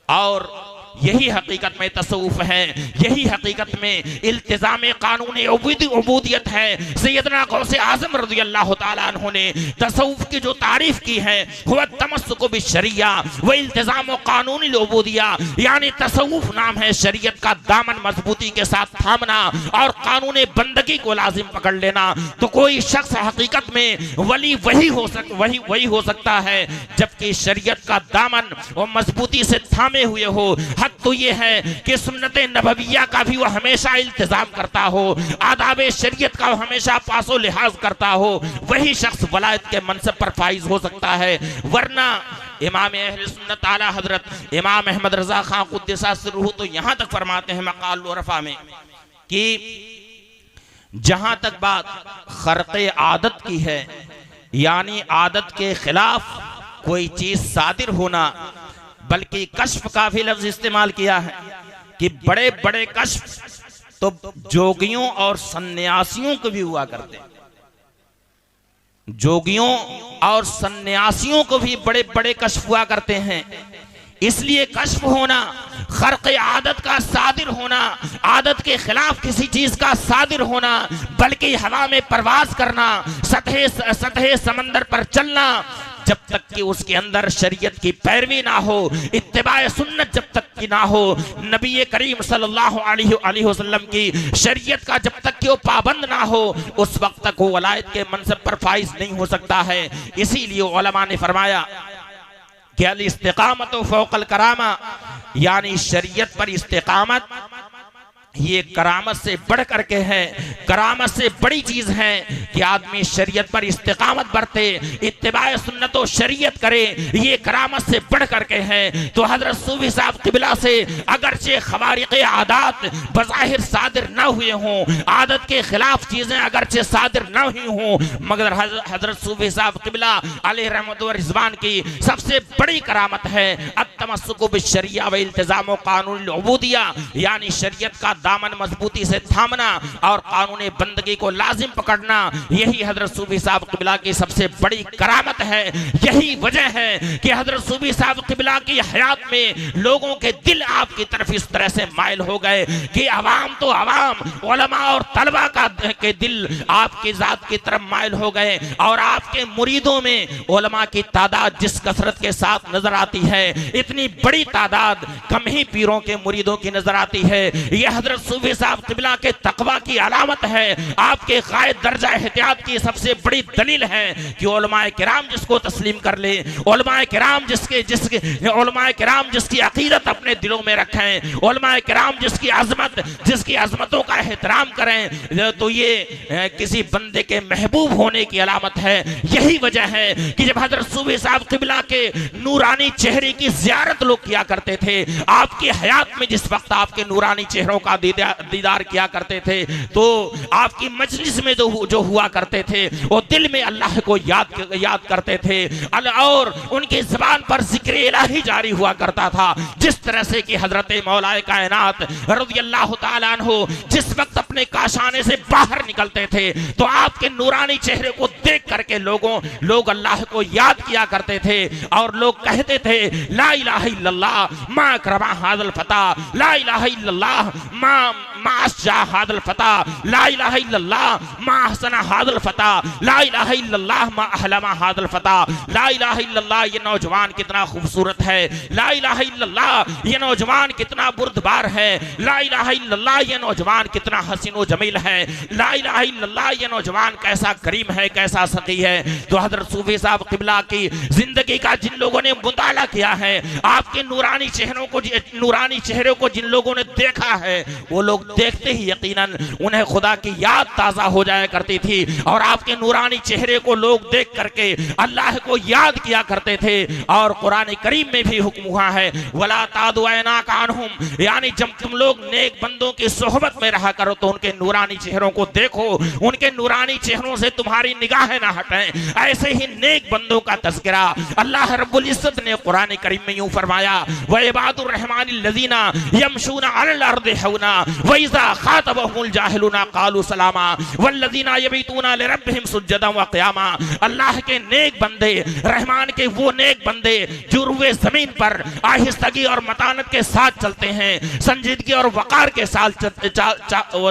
B: और यही हकीकत में तसव्वुफ है, यही हकीकत में इल्तिजाम कानून उबूदियत है। सैयदना गौसे आज़म रज़ियल्लाहु ताला अन्हु ने तसव्वुफ की जो तारीफ की है, हुवा तमस्सुक बिश्शरिया व इल्तिजाम कानून उबूदिया, यानी तसव्वुफ नाम है शरीयत का दामन मजबूती के साथ थामना और कानून बंदगी को लाजिम पकड़ लेना। तो कोई शख्स हकीकत में वली वही हो सकता है जबकि शरीयत का दामन और मजबूती से थामे हुए हो। तो ये है कि सुन्नत नबविया का भी वो हमेशा इल्तिजाम करता हो, आदाब शरीयत का हमेशा पासो लिहाज करता हो, वही शख्स वलायत के मनसब पर फाइज हो सकता है। वरना इमाम अहले सुन्नत आला हजरत इमाम अहमद रजा खां कुद्दसा सिर्रुहु तो यहाँ तक फरमाते हैं मकाल रफा में कि जहां तक बात खर्क़े आदत की है, यानी आदत के खिलाफ कोई चीज सादिर होना, बल्कि कश्फ का भी लफ्ज इस्तेमाल किया है कि बड़े बड़े कश्फ तो जोगियों और सन्यासियों को भी हुआ करते, जोगियों और सन्यासियों को भी बड़े बड़े कश्फ हुआ करते हैं। इसलिए कश्फ होना, खर्क़े आदत का सादिर होना, आदत के खिलाफ किसी चीज का सादिर होना, बल्कि हवा में परवाज करना, सतह समंदर पर चलना, जब तक कि उसके अंदर शरीयत की पैरवी ना हो, इत्तिबाए सुन्नत जब तक की ना हो, नबी करीम सल्लल्लाहु अलैहि वसल्लम की शरीयत का जब तक कि वो पाबंद ना हो, उस वक्त तक वो वलायत के मनसब पर फाइज नहीं हो सकता है। इसीलिए उलमा ने फरमाया कि अल इस्तिकामत फौकल करामा, यानी शरीयत पर इस्तिकामत ये करामत से बढ़ करके है, करामत से बड़ी चीज है कि आदमी शरीयत पर इस्तिकामत बरते, इत्तिबाए सुन्नत व शरीयत करे, ये करामत से बढ़ करके है। तो हजरत सूफी साहब क़िबला से अगरचे खवारिक़े आदात बज़ाहिर सादिर न हुए हों, आदत के खिलाफ चीजें अगरचे सादिर न हुई हों, मगर हजरत सूफी साहब क़िबला अलैहि रहमत व रिज़वान की सबसे बड़ी करामत है अत्तमस्सुकु बिश्शरिया व इल्तिज़ामु क़ानूनिल उबूदिया, यानी शरीयत का दामन मजबूती से थामना और कानून बंदगी को लाजिम पकड़ना। यही हजरत सूफी साहब क़िबला की सबसे बड़ी करामत है। यही वजह है कि हजरत सूफी साहब क़िबला की हयात में लोगों के दिल आपकी तरफ इस तरह से माइल हो गए कि अवाम तो अवाम, उलमा और तलबा के दिल आपकी जात की तरफ माइल हो गए, और आपके मुरीदों में उलमा की तादाद जिस कसरत के साथ नजर आती है, इतनी बड़ी तादाद कम ही पीरों के मुरीदों की नजर आती है। यह हजरत सूफी साहब क़िबला के तकवा की अलामत है, आपके कायद दर्जा एहतियात की सबसे बड़ी दलील है कि उलमाए किराम जिसको तस्लीम कर ले, उलमाए किराम जिसकी अकीदत अपने दिलों में रखें, उलमाए किराम जिसकी अजमतों का एहतराम करें, तो ये किसी बंदे के महबूब होने की अलामत है। यही वजह है कि जब हजरत सूफी साहब क़िबला के नूरानी चेहरे की ज़ियारत लोग किया करते थे, आपकी हयात में जिस वक्त आपके नूरानी चेहरों का दीदार किया करते थे, तो आपकी मजलिस में जो हुआ करते थे वो दिल में अल्लाह को याद करते थे, और उनकी ज़बान पर ज़िक्र इलाही जारी हुआ करता था। जिस तरह से कि हजरत मौलाए कायनात रज़ियल्लाहु ताला अन्हु जिस वक्त अपने काशाने से बाहर निकलते थे, तो आपके नूरानी चेहरे को देख करके लोग अल्लाह को याद किया करते थे, और लोग कहते थे ला इलाहा इल्लल्लाह मा अकरमा हाज़ल फता, ला इलाहा इल्लल्लाह मा अश्जा हाज़ल फता, ला इलाहा इल्लल्लाह मा अहसना हाज़ल फता, ला इलाहा इल्लल्लाह मा अहलमा हाज़ल फता। ला इलाहा इल्लल्लाह ये नौजवान कितना खूबसूरत है, ला इलाहा इल्लल्लाह ये नौजवान कितना बुर्दबार है, ला इलाहा इल्लल्लाह ये नौजवान कितना हसीन व जमील है, ला इलाहा इल्लल्लाह ये नौजवान कैसा करीम है, कैसा सकी है। तो हजरत सूफी साहब क़िबला की जिंदगी का जिन लोगों ने मुताला किया है, आपके नूरानी चेहरों को जिन लोगों ने देखा है, वो लोग देखते ही यकीनन उन्हें खुदा की याद ताज़ा हो जाया करती थी, और आपके नूरानी चेहरे को लोग देख करके अल्लाह को याद किया करते थे। और कुरान करीम में भी हुक्म हुआ है वला तादुआना कानहुम, यानी जब तुम लोग नेक बंदों की सोहबत में रहा करो तो उनके नूरानी चेहरों को देखो, उनके नूरानी चेहरों से तुम्हारी निगाहें ना हटें। ऐसे ही नेक बंदों का तज़किरा अल्लाह रब्बुल इज्जत ने कुरान करीम में यूं फरमाया व इबादुर रहमानिल लज़ीना यमशूना अलल अर्दि हौना व इज़ा खातबहुमुल जाहिलूना क़ालू सलामा वल्लज़ीना यबीतूना लिरब्बिहिम सुज्जदन व क़ियामा। अल्लाह के नेक बंदे, रहमान के वो नेक बंदे जो रुए ज़मीन पर आहिस्तगी और मतानत के साथ चलते हैं, संजीदगी और वक़ार के साथ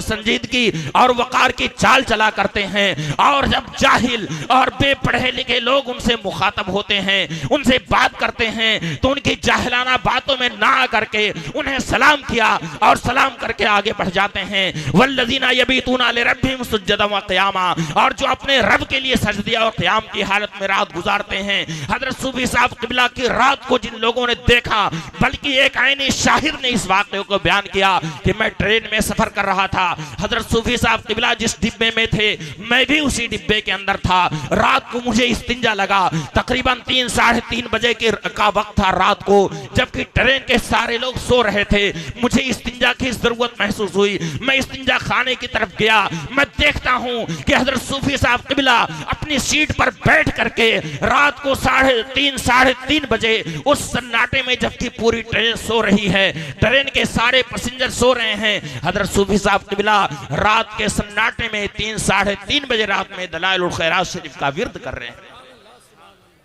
B: संजीदगी और वक़ार की चाल चला करते हैं, और जब जाहिल और बेपढ़े लिखे लोग उनसे मुखातब होते हैं, उनसे बात करते हैं, तो उनकी जाहिलाना बातों में ना करके उन्हें सलाम किया और सलाम करके आगे बढ़ जाते हैं। वल्लज़ीना यबीतूना लिरब्बिहिम सुज्जदन व क़ियामा, और जो अपने रब के लिए सजदिया और क़याम की हालत में रात गुजारते हैं। हजरत सूफी साहब क़िबला की रात को जिन लोगों ने देखा, बल्कि एक आईनी शाहिर ने इस वाक़े को बयान किया कि मैं ट्रेन में सफर कर रहा था, हजरत सूफी साहब क़िबला जिस डिब्बे में थे मैं भी उसी डिब्बे के अंदर था। रात को मुझे इस्तिंजा लगा, तकरीबन 3 साढ़े 3 बजे का वक्त था रात को, जबकि ट्रेन के सारे लोग सो रहे थे। मुझे इस्तिंजा की जरूरत महसूस हुई, मैं इस्तिंजा खाने की तरफ गया। मैं देखता हूं कि हजरत सूफी साहब क़िबला अपनी सीट पर बैठ करके रात को 3:30 बजे उस सन्नाटे में, जबकि पूरी ट्रेन सो रही है, ट्रेन के सारे पैसेंजर सो रहे हैं, हजरत सूफी साहब क़िबला रात के सन्नाटे में 3:30 बजे रात में दलाइलुल खैरात शरीफ का विर्द कर रहे हैं।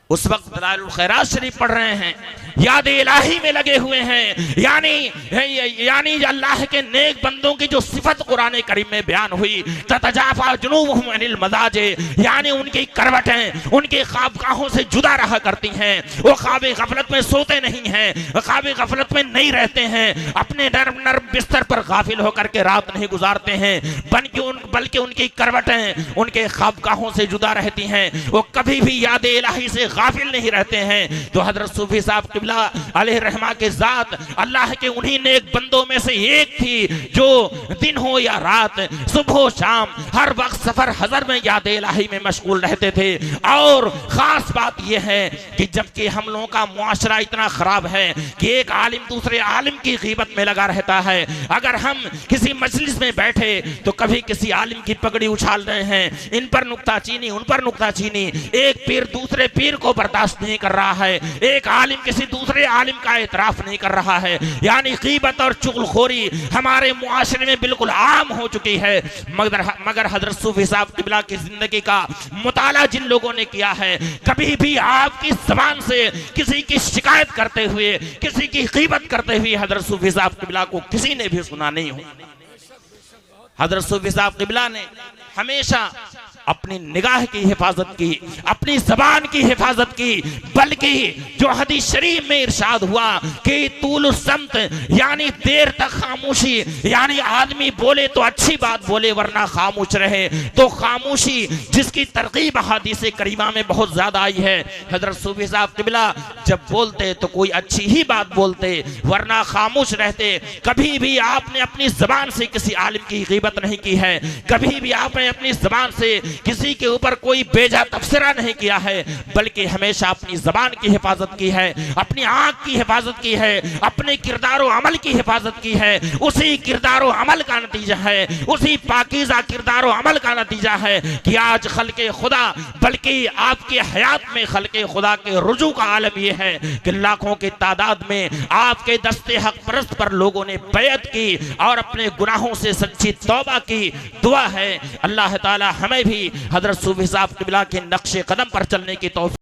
B: उस वक्त दलाइलुल खैरात शरीफ पढ़ रहे हैं, याद इलाही में लगे हुए हैं। यानी अल्लाह के नेक बंदों की जो सिफत कुरान करीम में बयान हुई, ततजाफा जुनूबुहुम अनिल मज़ाजे, यानी उनकी करवटें उनकी ख्वाबगाहों से जुदा रहा करती हैं। वो ख्वाब गफलत में सोते नहीं हैं, ख्वाब गफलत में नहीं रहते हैं, अपने नर्म बिस्तर पर गाफिल होकर के रात नहीं गुजारते हैं, बल्कि उनकी करवटें उनके ख्वाबगाहों से जुदा रहती हैं। वो कभी भी याद इलाही से गाफिल नहीं रहते हैं। तो हजरत सूफी साहब किबला अलैहि रहमा के जात अल्लाह के उन्हीं नेक बंदों में से एक थी जो दिन हो या रात, सुबह हो शाम, हर वक्त सफर हजर में याद इलाही में मशगूल रहते थे। और खास बात यह है कि जबकि हम लोगों का मुआशरा इतना खराब है कि एक आलिम दूसरे आलिम की गीबत में लगा रहता है। अगर हम किसी मजलिस में बैठे तो कभी किसी आलिम की पगड़ी उछाल रहे हैं, इन पर नुक्ताचीनी, उन पर नुक्ताचीनी, एक पीर दूसरे पीर को बर्दाश्त नहीं कर रहा है, एक आलिम किसी दूसरे आलिम का एतराफ नहीं कर रहा है। यानी गीबत और चुगलखोरी हमारे मुआशरे में बिल्कुल आम हो चुकी है। मगर हजरत सूफी साहब किबला की जिंदगी का मुताला जिन लोगों ने किया है, कभी भी आपकी ज़बान से किसी की शिकायत करते हुए, किसी की गीबत करते हुए हजरत सूफी साहब किबला को किसी ने भी सुना नहीं हो। हजरत सूफी साहब किबला ने हमेशा अपनी निगाह की हिफाजत की, अपनी जबान की हिफाजत की, बल्कि जो हदीस शरीफ में इरशाद हुआ कि तूल समत यानी देर तक खामोशी, यानी आदमी बोले तो अच्छी बात बोले वरना खामोश रहे। तो खामोशी जिसकी तरकीब हदीस करीमा में बहुत ज्यादा आई है। हजरत सूफी साहब किबला जब बोलते तो कोई अच्छी ही बात बोलते वरना खामोश रहते। कभी भी आपने अपनी जबान से किसी आलिम की गीबत नहीं की है, कभी भी आपने अपनी जबान से किसी के ऊपर कोई बेजा तबसरा नहीं किया है, बल्कि हमेशा अपनी जबान की हिफाजत की है, अपनी आंख की हिफाजत की है, अपने किरदार अमल की हिफाजत की है। उसी किरदार अमल का नतीजा है, उसी पाकीज़ा किरदार अमल का नतीजा है कि आज खल्के खुदा, बल्कि आपके हयात में खल्के खुदा के रुजू का आलम यह है कि लाखों की तादाद में आपके दस्ते हक परस्त पर लोगों ने बैत की और अपने गुनाहों से सच्ची तौबा की। दुआ है अल्लाह ताला हमें भी हजरत सूफी साहब किबला के नक्शे कदम पर चलने की तौफीक